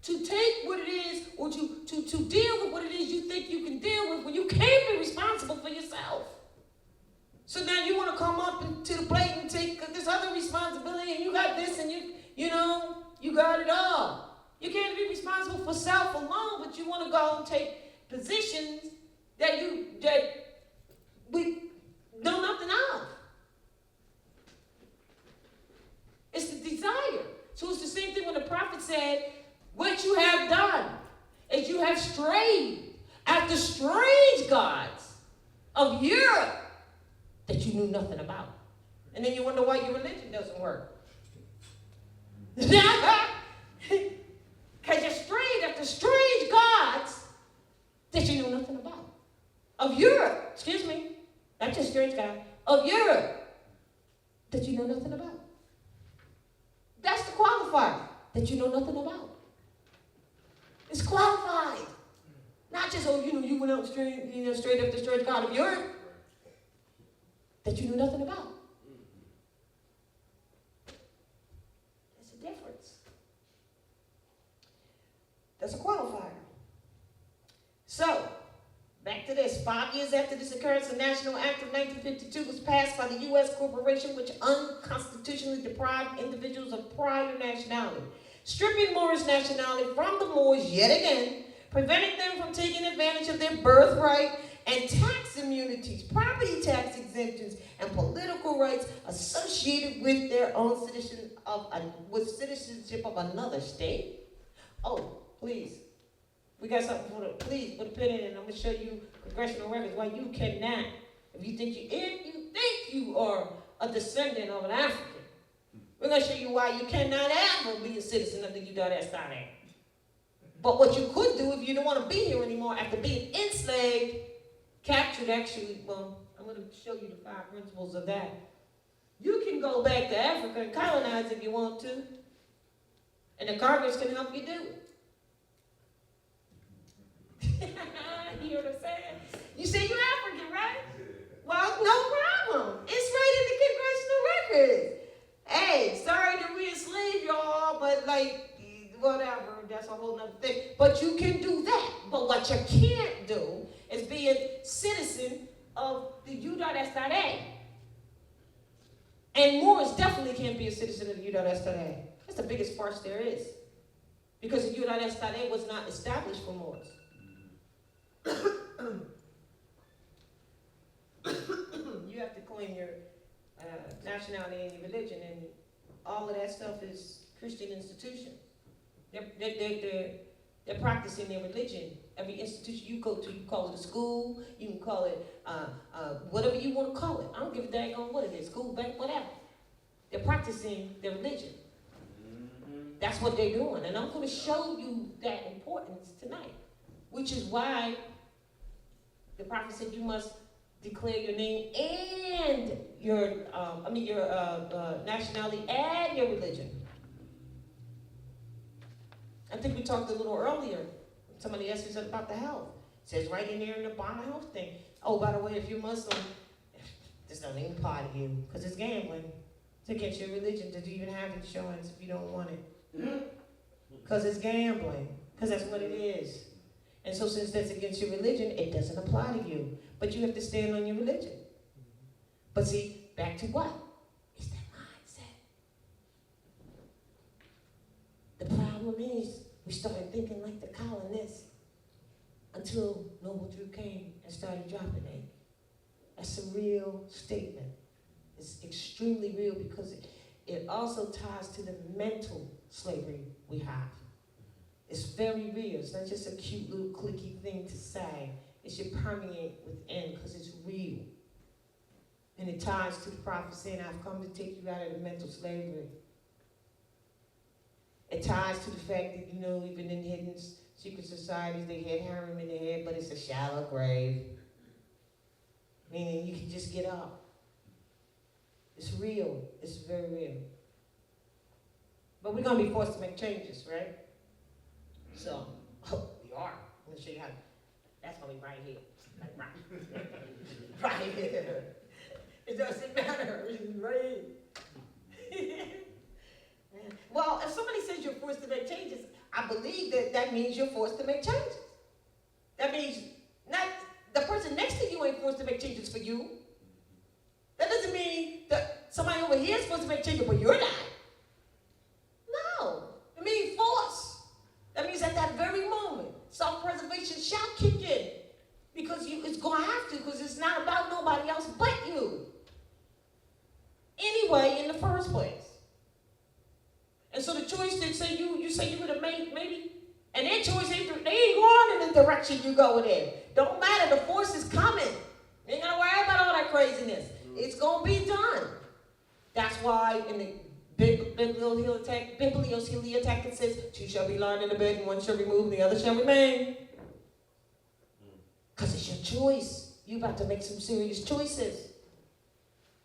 to take what it is, or to deal with what it is you think you can deal with when you can't be responsible for yourself? So now you want to come up to the plate and take this other responsibility, and you got this, and you got it all. You can't be responsible for self alone, but you want to go and take positions that we know nothing of. It's the desire. So it's the same thing when the prophet said, what you have done is you have strayed after strange gods of Europe that you knew nothing about. And then you wonder why your religion doesn't work. Because you strayed after strange gods that you knew nothing about. Of Europe, excuse me, not just strange God, of Europe that you know nothing about. That's the qualifier that you know nothing about. It's qualified. Not just, you went out straight after strange God of Europe that you knew nothing about. There's a difference. That's a qualifier. So, back to this. 5 years after this occurrence, the National Act of 1952 was passed by the U.S. corporation, which unconstitutionally deprived individuals of prior nationality, stripping Moorish nationality from the Moors yet again, preventing them from taking advantage of their birthright and tax immunities, property tax exemptions, and political rights associated with their own citizenship of another state. Oh, please. We got something for please put a pin in it, and I'm going to show you congressional records why you cannot. If you think you are a descendant of an African, we're going to show you why you cannot ever be a citizen of the United States. But what you could do if you don't want to be here anymore after being enslaved, captured actually, well, I'm going to show you the 5 principles of that. You can go back to Africa and colonize if you want to, and the Congress can help you do it. You hear what I'm saying? You say you're African, right? Well, no problem. It's right in the congressional records. Hey, sorry to re-enslave y'all, but whatever, that's a whole nother thing. But you can do that. But what you can't do is be a citizen of the United States. And Moors definitely can't be a citizen of the United States. That's the biggest farce there is. Because the United States was not established for Moors. You have to claim your nationality and your religion, and all of that stuff is Christian institution. They're practicing their religion. Every institution you go to, you call it a school, you can call it whatever you want to call it. I don't give a daggone what it is, school, bank, whatever. They're practicing their religion. That's what they're doing, and I'm going to show you that importance tonight, which is why the prophet said you must declare your name and your nationality and your religion. I think we talked a little earlier. Somebody asked me about the health. It says right in there in the Obama health thing. Oh, by the way, if you're Muslim, this don't even apply to you because it's gambling. It's against your religion to even have insurance if you don't want it. Because it's gambling. Because that's what it is. And so since that's against your religion, it doesn't apply to you. But you have to stand on your religion. But see, back to what? It's that mindset. The problem is, we started thinking like the colonists until Noble Drew came and started dropping it. That's a real statement. It's extremely real because it also ties to the mental slavery we have. It's very real. It's not just a cute little cliquey thing to say. It should permeate within because it's real. And it ties to the prophet saying, I've come to take you out of the mental slavery. It ties to the fact that, even in hidden secret societies, they had harem in their head, but it's a shallow grave. Meaning you can just get up. It's real. It's very real. But we're going to be forced to make changes, right? So, we are. I'm going to show you how. That's going to be right here. Like right. Right here. It doesn't matter. It's right. Well, if somebody says you're forced to make changes, I believe that means you're forced to make changes. That means not the person next to you ain't forced to make changes for you. continue, but you're not. No. It means force. That means at that very moment, self-preservation shall kick in. Because it's going to have to, because it's not about nobody else but you. Anyway, in the first place. And so the choice that say you say you would have made, maybe, and their choice they ain't going in the direction you going in. Don't matter, the force is coming. You ain't gotta worry about all that craziness. It's gonna be done. That's why in the bibliothek it says, two shall be lying in the bed and one shall be moved and the other shall remain. Because it's your choice. You about to make some serious choices.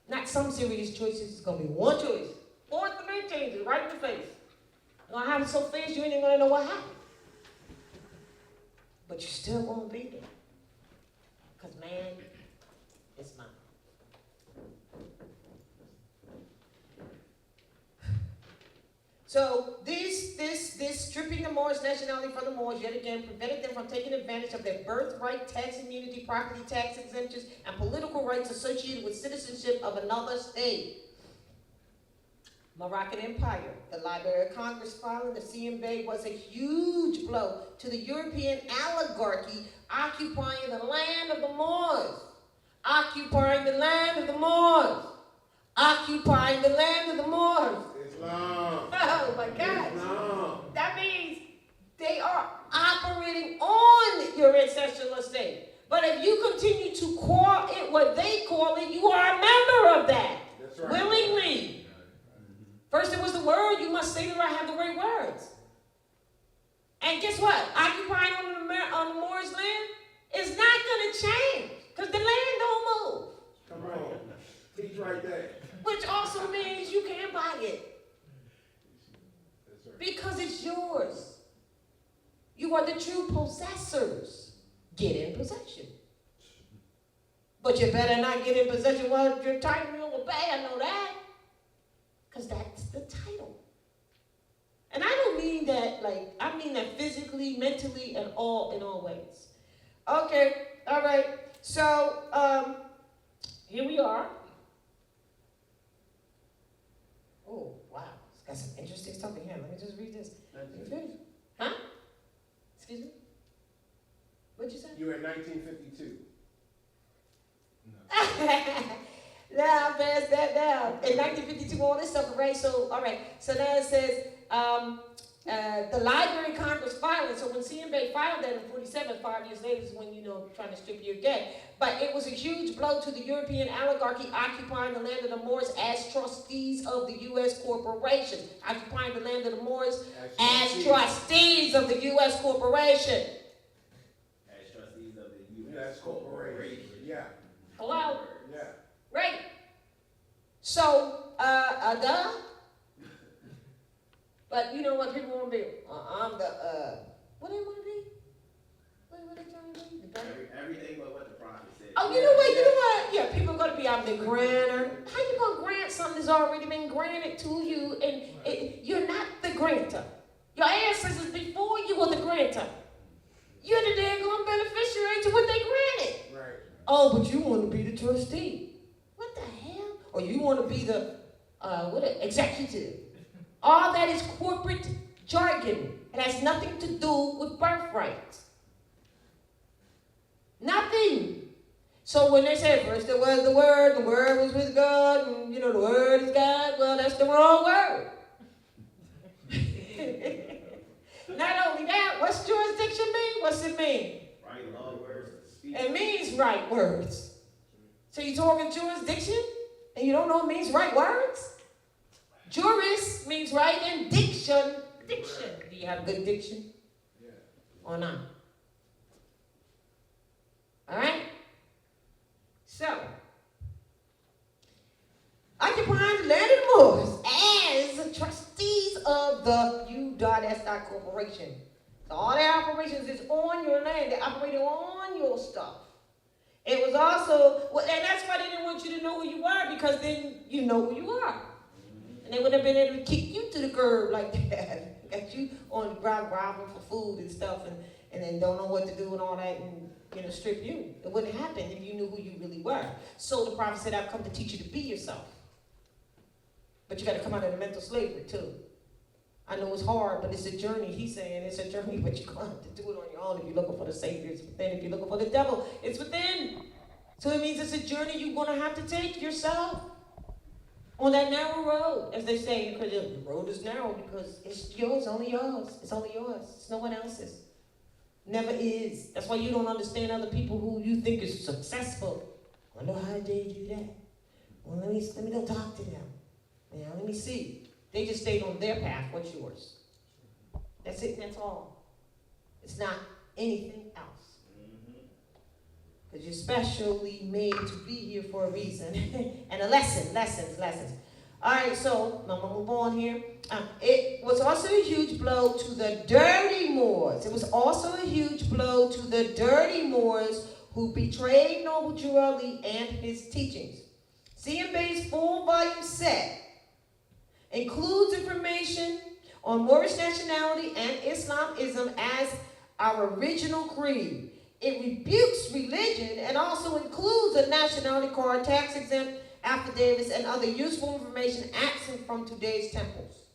Not some serious choices, it's gonna be one choice. Fourth the main changes, right in the face. It's gonna happen so fast you ain't even gonna know what happened. But you still gonna be there. Because man, it's mine. So this stripping the Moorish nationality from the Moors yet again prevented them from taking advantage of their birthright, tax immunity, property tax exemptions, and political rights associated with citizenship of another state. Moroccan Empire. The Library of Congress filing the CMB was a huge blow to the European oligarchy occupying the land of the Moors. Occupying the land of the Moors. Occupying the land of the Moors. Islam. Oh my God. Islam. That means they are operating on your ancestral estate. But if you continue to call it what they call it, you are a member of that. That's right. Willingly. First it was the word, you must say that I have the right words. And guess what? Occupying on the Moorish land is not going to change. Because the land don't move. Come on. He's right there. Which also means you can't buy it. That's right. Because it's yours. You are the true possessors. Get in possession. But you better not get in possession while your title will obey. I know that. Because that's the title. And I don't mean that I mean that physically, mentally, and in all ways. Okay, all right. So, here we are. Oh, wow. It's got some interesting stuff in here. Let me just read this. You finished? Huh? Excuse me? What'd you say? You were in 1952. Now I passed that down. In 1952, all this stuff, right? So, all right. So now it says, the Library of Congress filing. So when CMB filed that in 47, 5 years later is when, trying to strip you again. But it was a huge blow to the European oligarchy occupying the land of the Moors as trustees of the U.S. corporation. Occupying the land of the Moors as trustees of the U.S. corporation. As trustees of the U.S. corporation. Yeah. Hello? Yeah. Right. So, but you know what people want to be? I'm the, what do they want to be? What are they trying to be? everything but what the prophet said. Oh, you know what? Yeah, people are going to be, I'm the grantor. How you going to grant something that's already been granted to you and you're not the grantor? Your ancestors before you were the grantor. You're the daggone beneficiary to what they granted. Right. Oh, but you want to be the trustee. What the hell? Or you want to be the executive. All that is corporate jargon. It has nothing to do with birthright. Nothing. So when they say first there was the word was with God, and the word is God, well, that's the wrong word. Not only that, what's jurisdiction mean? What's it mean? Right law words to speak. It means right words. So you talking jurisdiction and you don't know it means right words? Juris means right and diction. Diction. Do you have good diction? Yeah. Or not? All right? So, occupying the land of the Moors as trustees of the U.S. Corporation. So all their operations is on your land. They're operating on your stuff. It was also, and that's why they didn't want you to know who you were, because then you know who you are. And they wouldn't have been able to kick you to the curb like that. Got you on the ground groveling for food and stuff, and then don't know what to do and all that, and strip you. It wouldn't happen if you knew who you really were. So the prophet said, I've come to teach you to be yourself. But you got to come out of the mental slavery too. I know it's hard, but it's a journey. He's saying it's a journey, but you're going to have to do it on your own. If you're looking for the Savior, it's within. If you're looking for the devil, it's within. So it means it's a journey you're going to have to take yourself on that narrow road, as they say, because the road is narrow because it's yours, only yours. It's only yours. It's no one else's. Never is. That's why you don't understand other people who you think is successful. I know how they do that. Well, let me go talk to them. Yeah, let me see. They just stayed on their path. What's yours? That's it. That's all. It's not anything else. Because you're specially made to be here for a reason. And a lesson. Lessons. All right, so I'm going to move on here. It was also a huge blow to the dirty Moors. It was also a huge blow to the dirty Moors who betrayed Noble Drew Ali and his teachings. C.M. Bey's full-volume set includes information on Moorish nationality and Islamism as our original creed. It rebukes religion and also includes a nationality card, tax-exempt affidavits, and other useful information absent from today's temples.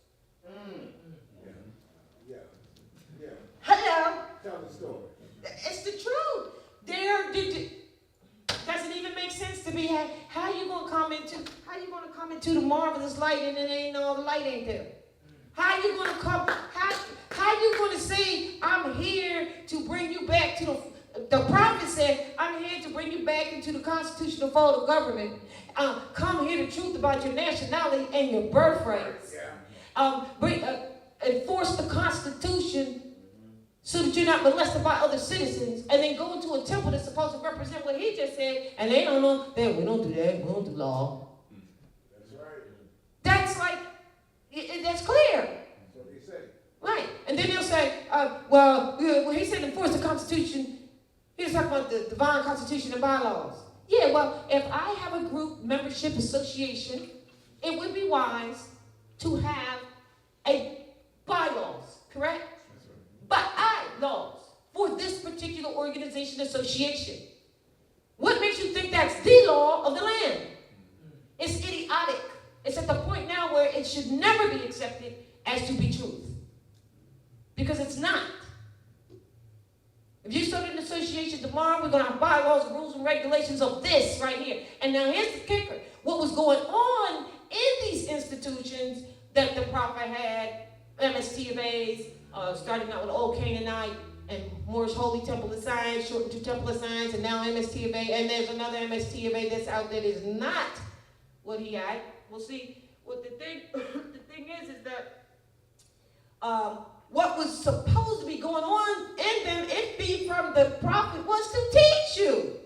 Yeah. Hello. Tell the story. It's the truth. Doesn't even make sense to me. How you gonna come into the marvelous light and it ain't no the light ain't there? How you gonna come? How you gonna say I'm here to bring you back to the prophet said I'm here to bring you back into the constitutional fold of government. Come hear the truth about your nationality and your birthright. Enforce the Constitution so that you're not molested by other citizens, and then go into a temple that's supposed to represent what he just said, and they don't know that we don't do that, we don't do law. That's right. That's like, that's clear. That's what they say. Right. And then they'll say, he said enforce the Constitution. He was talking about the divine Constitution and bylaws. Yeah, well, if I have a group membership association, it would be wise to have a bylaws, correct? But laws for this particular organization association. What makes you think that's the law of the land? It's idiotic. It's at the point now where it should never be accepted as to be truth. Because it's not. If you start an association tomorrow, we're going to have bylaws, rules, and regulations of this right here. And now here's the kicker. What was going on in these institutions that the prophet had, MST of A's, starting out with Old Canaanite and Moorish Holy Temple of Science, shortened to Temple of Science, and now MST of A, and there's another MST of A that's out that is not what he had. We'll see. What the thing is that what was supposed to be going on in them, it be from the prophet, was to teach you.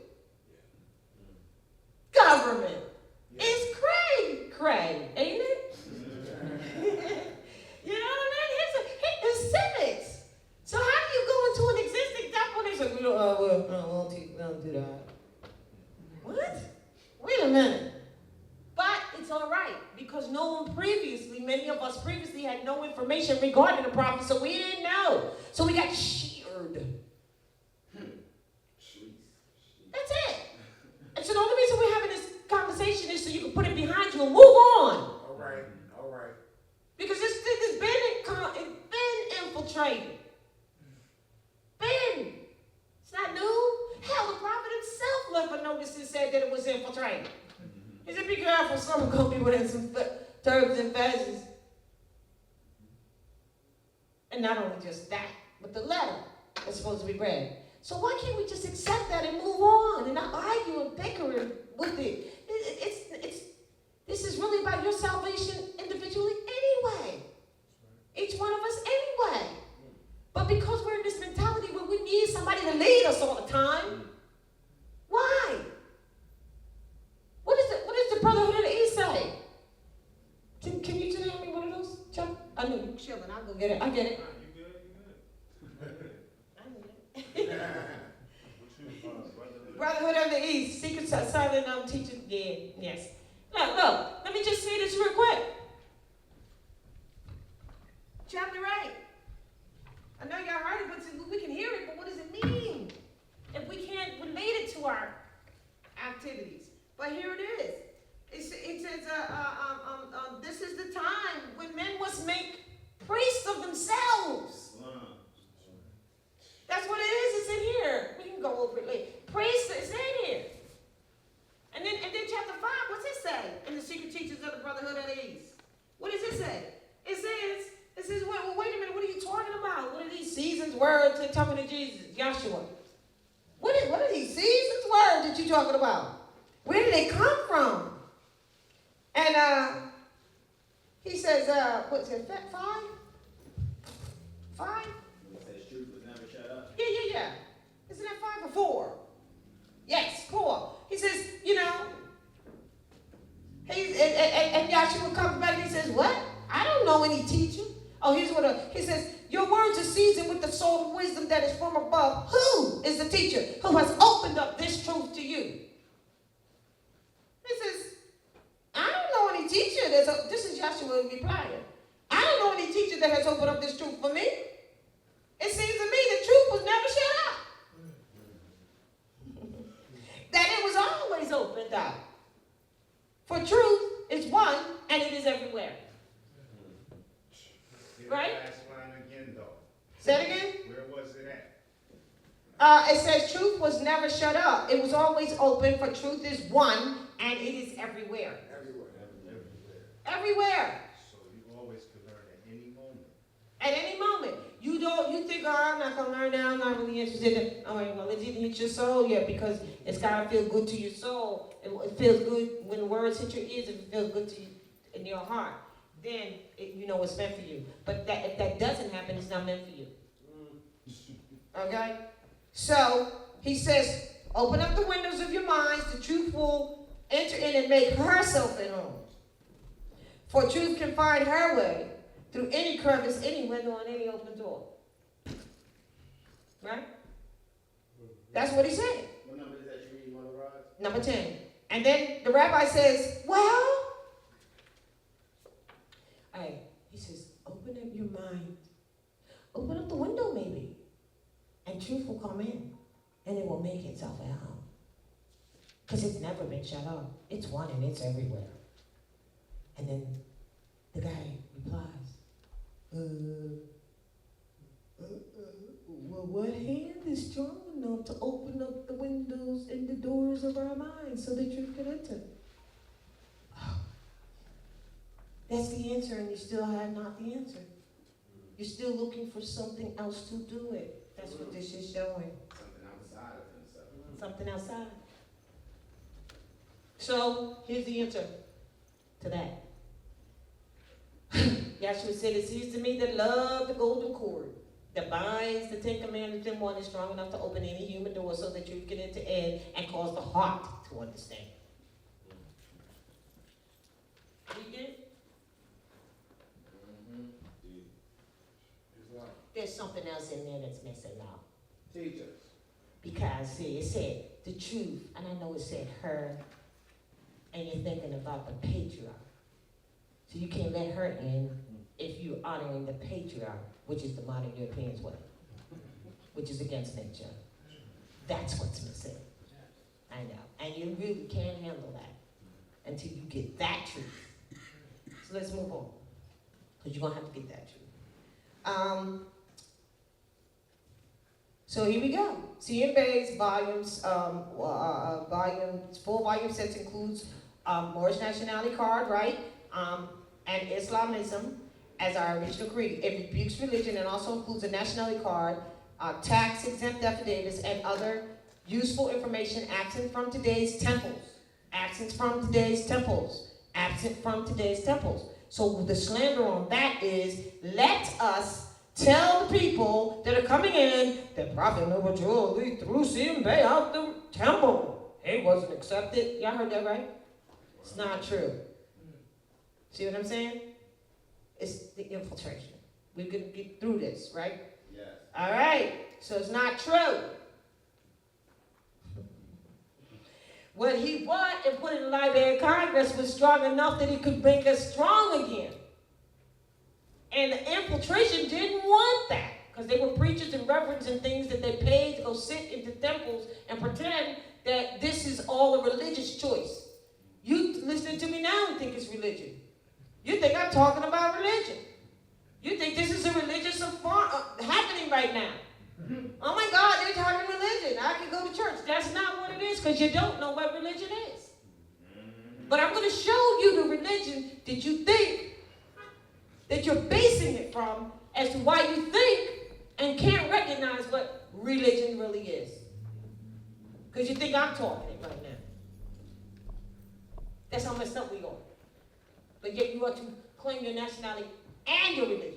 Government is cray, ain't it? You know what I mean? It's civics. So how do you go into an existing temple and they say, we don't do that. What? Wait a minute. But it's all right, because many of us previously had no information regarding the prophet, so we didn't know. So we got sheared. That's it. And so the only reason we're having this conversation is so you can put it behind you and move on. All right. Because this thing has been infiltrated. It's not new. Hell, the prophet himself left a notice and said that it was infiltrated. He said, be careful, some are going to be within some turbs and fezzes. And not only just that, but the letter is supposed to be read. So why can't we just accept that and move on and not argue and bicker with it? This is really about your salvation individually anyway. Each one of us anyway. But because we're in this mentality where we need somebody to lead us all the time, why? What does the Brotherhood of the East say? Can you tell me what it is, Chuck? I know you're chilling. I'll go get it. I get it. You good. I know it. Brotherhood of the East, secret silent teaching. Yeah, yes. Look, let me just say this real quick. Chapter 8. I know y'all heard it, but we can hear it, but what does it mean if we can't relate it to our activities? But here it is. It says, this is the words they're talking to Jesus, Joshua. What are these seasons words that you're talking about? Where did they come from? And he says, what's it, 5? 5? It says truth was never shut up. Yeah. Isn't that 5 or 4? Yes, 4. He says, you know, and Joshua comes back and he says, what? I don't know any teacher. Oh, here's what he says, your words are seasoned with the soul of wisdom that is from above. Who is the teacher who has opened up this truth to you? He says, I don't know any teacher this is Joshua replying. I don't know any teacher that has opened up this truth for me. It seems to me the truth was never shut up. That it was always opened up. For truth is one and it is everywhere. Right? Last line again, though. Say it again. Where was it at? It says truth was never shut up. It was always open, for truth is one and it is everywhere. Everywhere. So you always could learn at any moment. At any moment. You think, oh, I'm not going to learn now, I'm not really interested in, all right, well, it didn't hit your soul yet because it's got to feel good to your soul. It feels good when the words hit your ears, it feels good to you in your heart. Then you know it's meant for you. But if that doesn't happen, it's not meant for you. Okay? So, he says, open up the windows of your minds, the truth will enter in and make herself at home. For truth can find her way through any crevice, any window, and any open door. Right? That's what he said. What number is that you read, Mother Rods? Number 10. And then the rabbi says, well, he says, open up your mind. Open up the window maybe. And truth will come in. And it will make itself at home. Because it's never been shut off. It's one and it's everywhere. And then the guy replies, well, what hand is strong enough to open up the windows and the doors of our minds so the truth can enter? That's the answer, and you still have not the answer. You're still looking for something else to do it. That's what this is showing. Something outside of himself. Something outside. So, here's the answer to that. Yahshua said, it seems to me that love, the golden cord, that binds the 10 Commandments in one, is strong enough to open any human door so that you can enter in and cause the heart to understand. You get it? There's something else in there that's missing now. Teach us. Because, see, it said the truth, and I know it said her, and you're thinking about the patriarch. So you can't let her in if you're honoring the patriarch, which is the modern European's way, which is against nature. That's what's missing. I know. And you really can't handle that until you get that truth. So let's move on, because you're going to have to get that truth. So here we go. C.M. Bey's volumes, full volume sets includes Moorish Nationality card, right? And Islamism as our original creed. It rebukes religion and also includes a nationality card, tax-exempt affidavits, and other useful information absent from today's temples. Absent from today's temples. Absent from today's temples. So the slander on that is, let us tell the people that are coming in that Prophet Noble threw C.M. Bey out the temple. He wasn't accepted. Y'all heard that, right? It's not true. See what I'm saying? It's the infiltration. We're going to get through this, right? Yes. All right. So it's not true. What he wanted and put in the Library of Congress was strong enough that it could make us strong again. And the infiltration didn't want that, because they were preachers and reverends and things that they paid to go sit into temples and pretend that this is all a religious choice. You listening to me now and think it's religion. You think I'm talking about religion. You think this is a religious happening right now. Oh my God, they're talking religion. I can go to church. That's not what it is, because you don't know what religion is. But I'm going to show you the religion that you think that you're basing it from as to why you think and can't recognize recognize what religion really is. Because you think I'm talking it right now. That's how messed up we are. But yet you want to claim your nationality and your religion.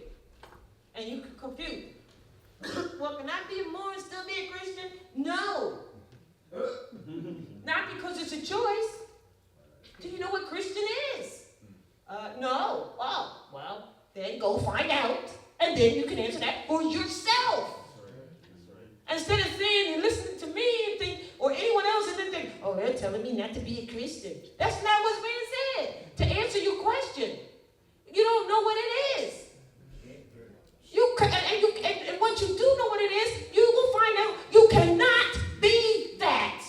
And you confused. Well, can I be a Moor and still be a Christian? No. Not because it's a choice. Do you know what Christian is? No. Oh, well, then go find out. And then you can answer that for yourself. Instead of saying and listening to me and think, or anyone else, and then think, oh, they're telling me not to be a Christian. That's not what's being said. To answer your question, you don't know what it is. And once you do know what it is, you will find out you cannot be that.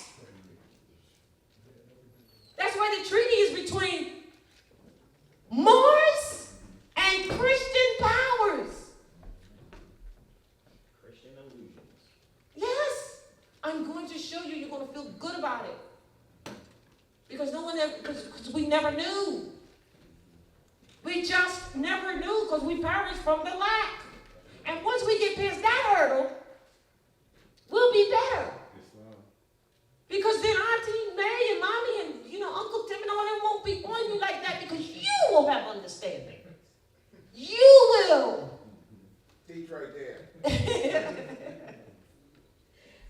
That's why the treaty is between Moors and Christian powers. Christian illusions. Yes, I'm going to show you. You're going to feel good about it. Because because we never knew. We just never knew because we perished from the lack. And once we get past that hurdle, we'll be better. Because then Auntie May and Mommy and, Uncle Tim and all them won't be on you like that because you will have understanding. You will. Teach right there.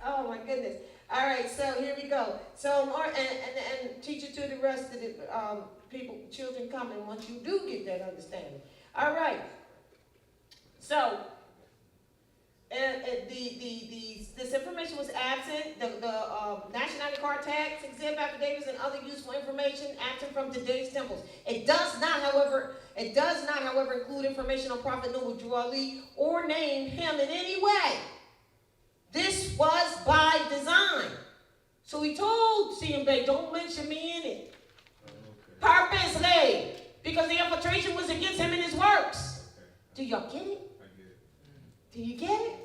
Oh my goodness. All right, so here we go. So and teach it to the rest of the people, children coming once you do get that understanding. All right. So this information was absent. The nationality card tags, exempt affidavits, and other useful information absent from today's temples. It does not, however, include information on Prophet Noah Drew Ali or name him in any way. This was by design. So he told CMB, don't mention me in it. Purposely. Because the infiltration was against him and his works. Do y'all get it? Do you get it?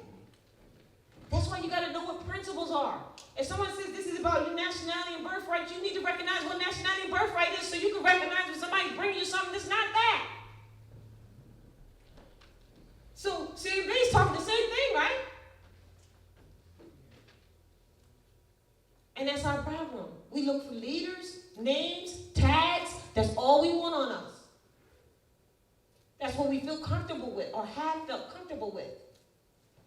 That's why you got to know what principles are. If someone says this is about your nationality and birthright, you need to recognize what nationality and birthright is so you can recognize when somebody's bringing you something that's not that. So CMB is talking the same thing, right? And that's our problem. We look for leaders, names, tags. That's all we want on us. That's what we feel comfortable with or have felt comfortable with.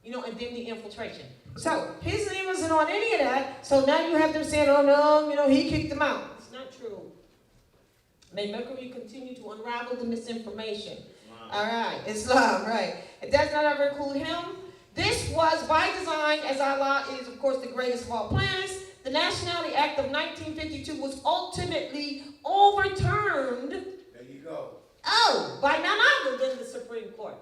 And then the infiltration. So his name wasn't on any of that. So now you have them saying, oh no, he kicked them out. It's not true. May Mercury continue to unravel the misinformation. All right, Islam, right. It does not ever include him. This was by design, as Allah is, of course, the greatest of all planets. The Nationality Act of 1952 was ultimately overturned. There you go. Oh, by none other than the Supreme Court.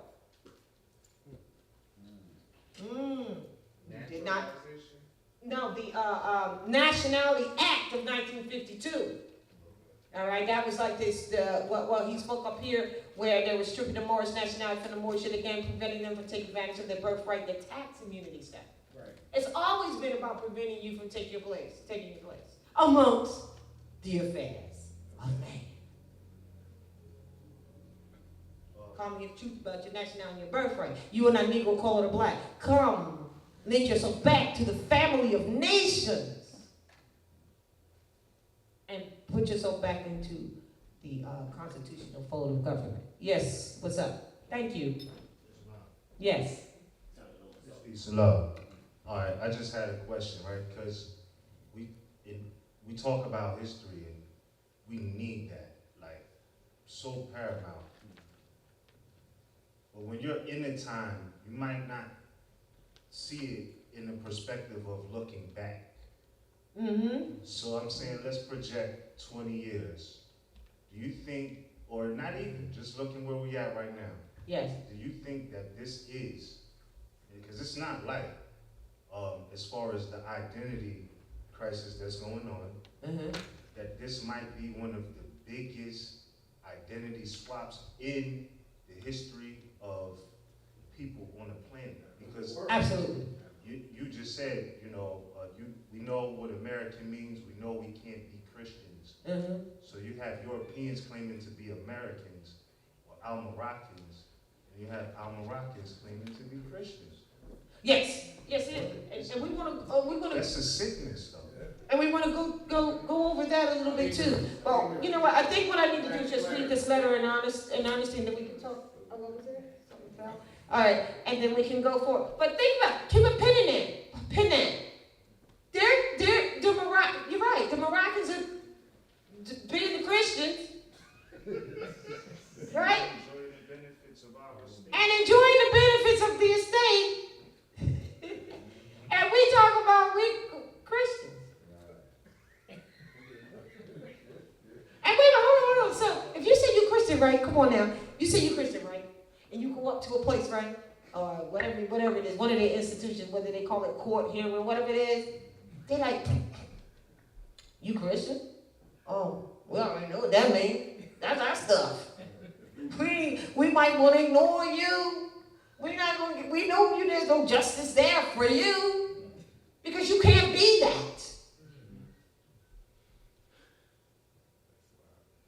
Did not. No, the Nationality Act of 1952. All right, that was like this. What he spoke up here, where they were stripping the Moorish nationality from the Moorish again, preventing them from taking advantage of their birthright, their tax immunity stuff. Right. It's always been about preventing you from taking your place amongst the affairs of man. Call me the truth about your nationality and your birthright. You are not Negro, colored, or black. Come, link yourself back to the family of nations and put yourself back into the constitutional fold of government. Yes, what's up? Thank you. Yes. Peace and love. All right, I just had a question, right? Because we talk about history and we need that, like, so paramount. But when you're in the time, you might not see it in the perspective of looking back. Mm-hmm. So I'm saying, let's project 20 years. Do you think, or not even, just looking where we at right now, Yes. do you think that this is, because it's not light, as far as the identity crisis that's going on, Mm-hmm. that this might be one of the biggest identity swaps in the history of people on the planet? Because Absolutely. you just said, we know what American means, we know we can't be Christians. Mm-hmm. So you have Europeans claiming to be Americans, or Al-Moroccans, and you have Al-Moroccans claiming to be Christians. Yes. Yes. That's a sickness, though. And we want to go over that a little bit too. Well, you know what? I think what I need to do is just read this letter in honesty, and then we can talk. Oh, what was it? Something fell. All right, and then we can go for it. But think about it. Keep a pin in it. Pin it. You're right. The Moroccans are being the Christians, right? Enjoy the benefits of our state. And enjoying the benefits of the estate. And we talk about we Christians. And wait, hold on. So if you say you're Christian, right? Come on now. You say you're Christian, right? And you go up to a place, right? Or whatever it is, one of their institutions, whether they call it court, hearing, whatever it is, they're like, you Christian? Oh, we already know what that means. That's our stuff. We might want to ignore you. We know there's no justice there for you.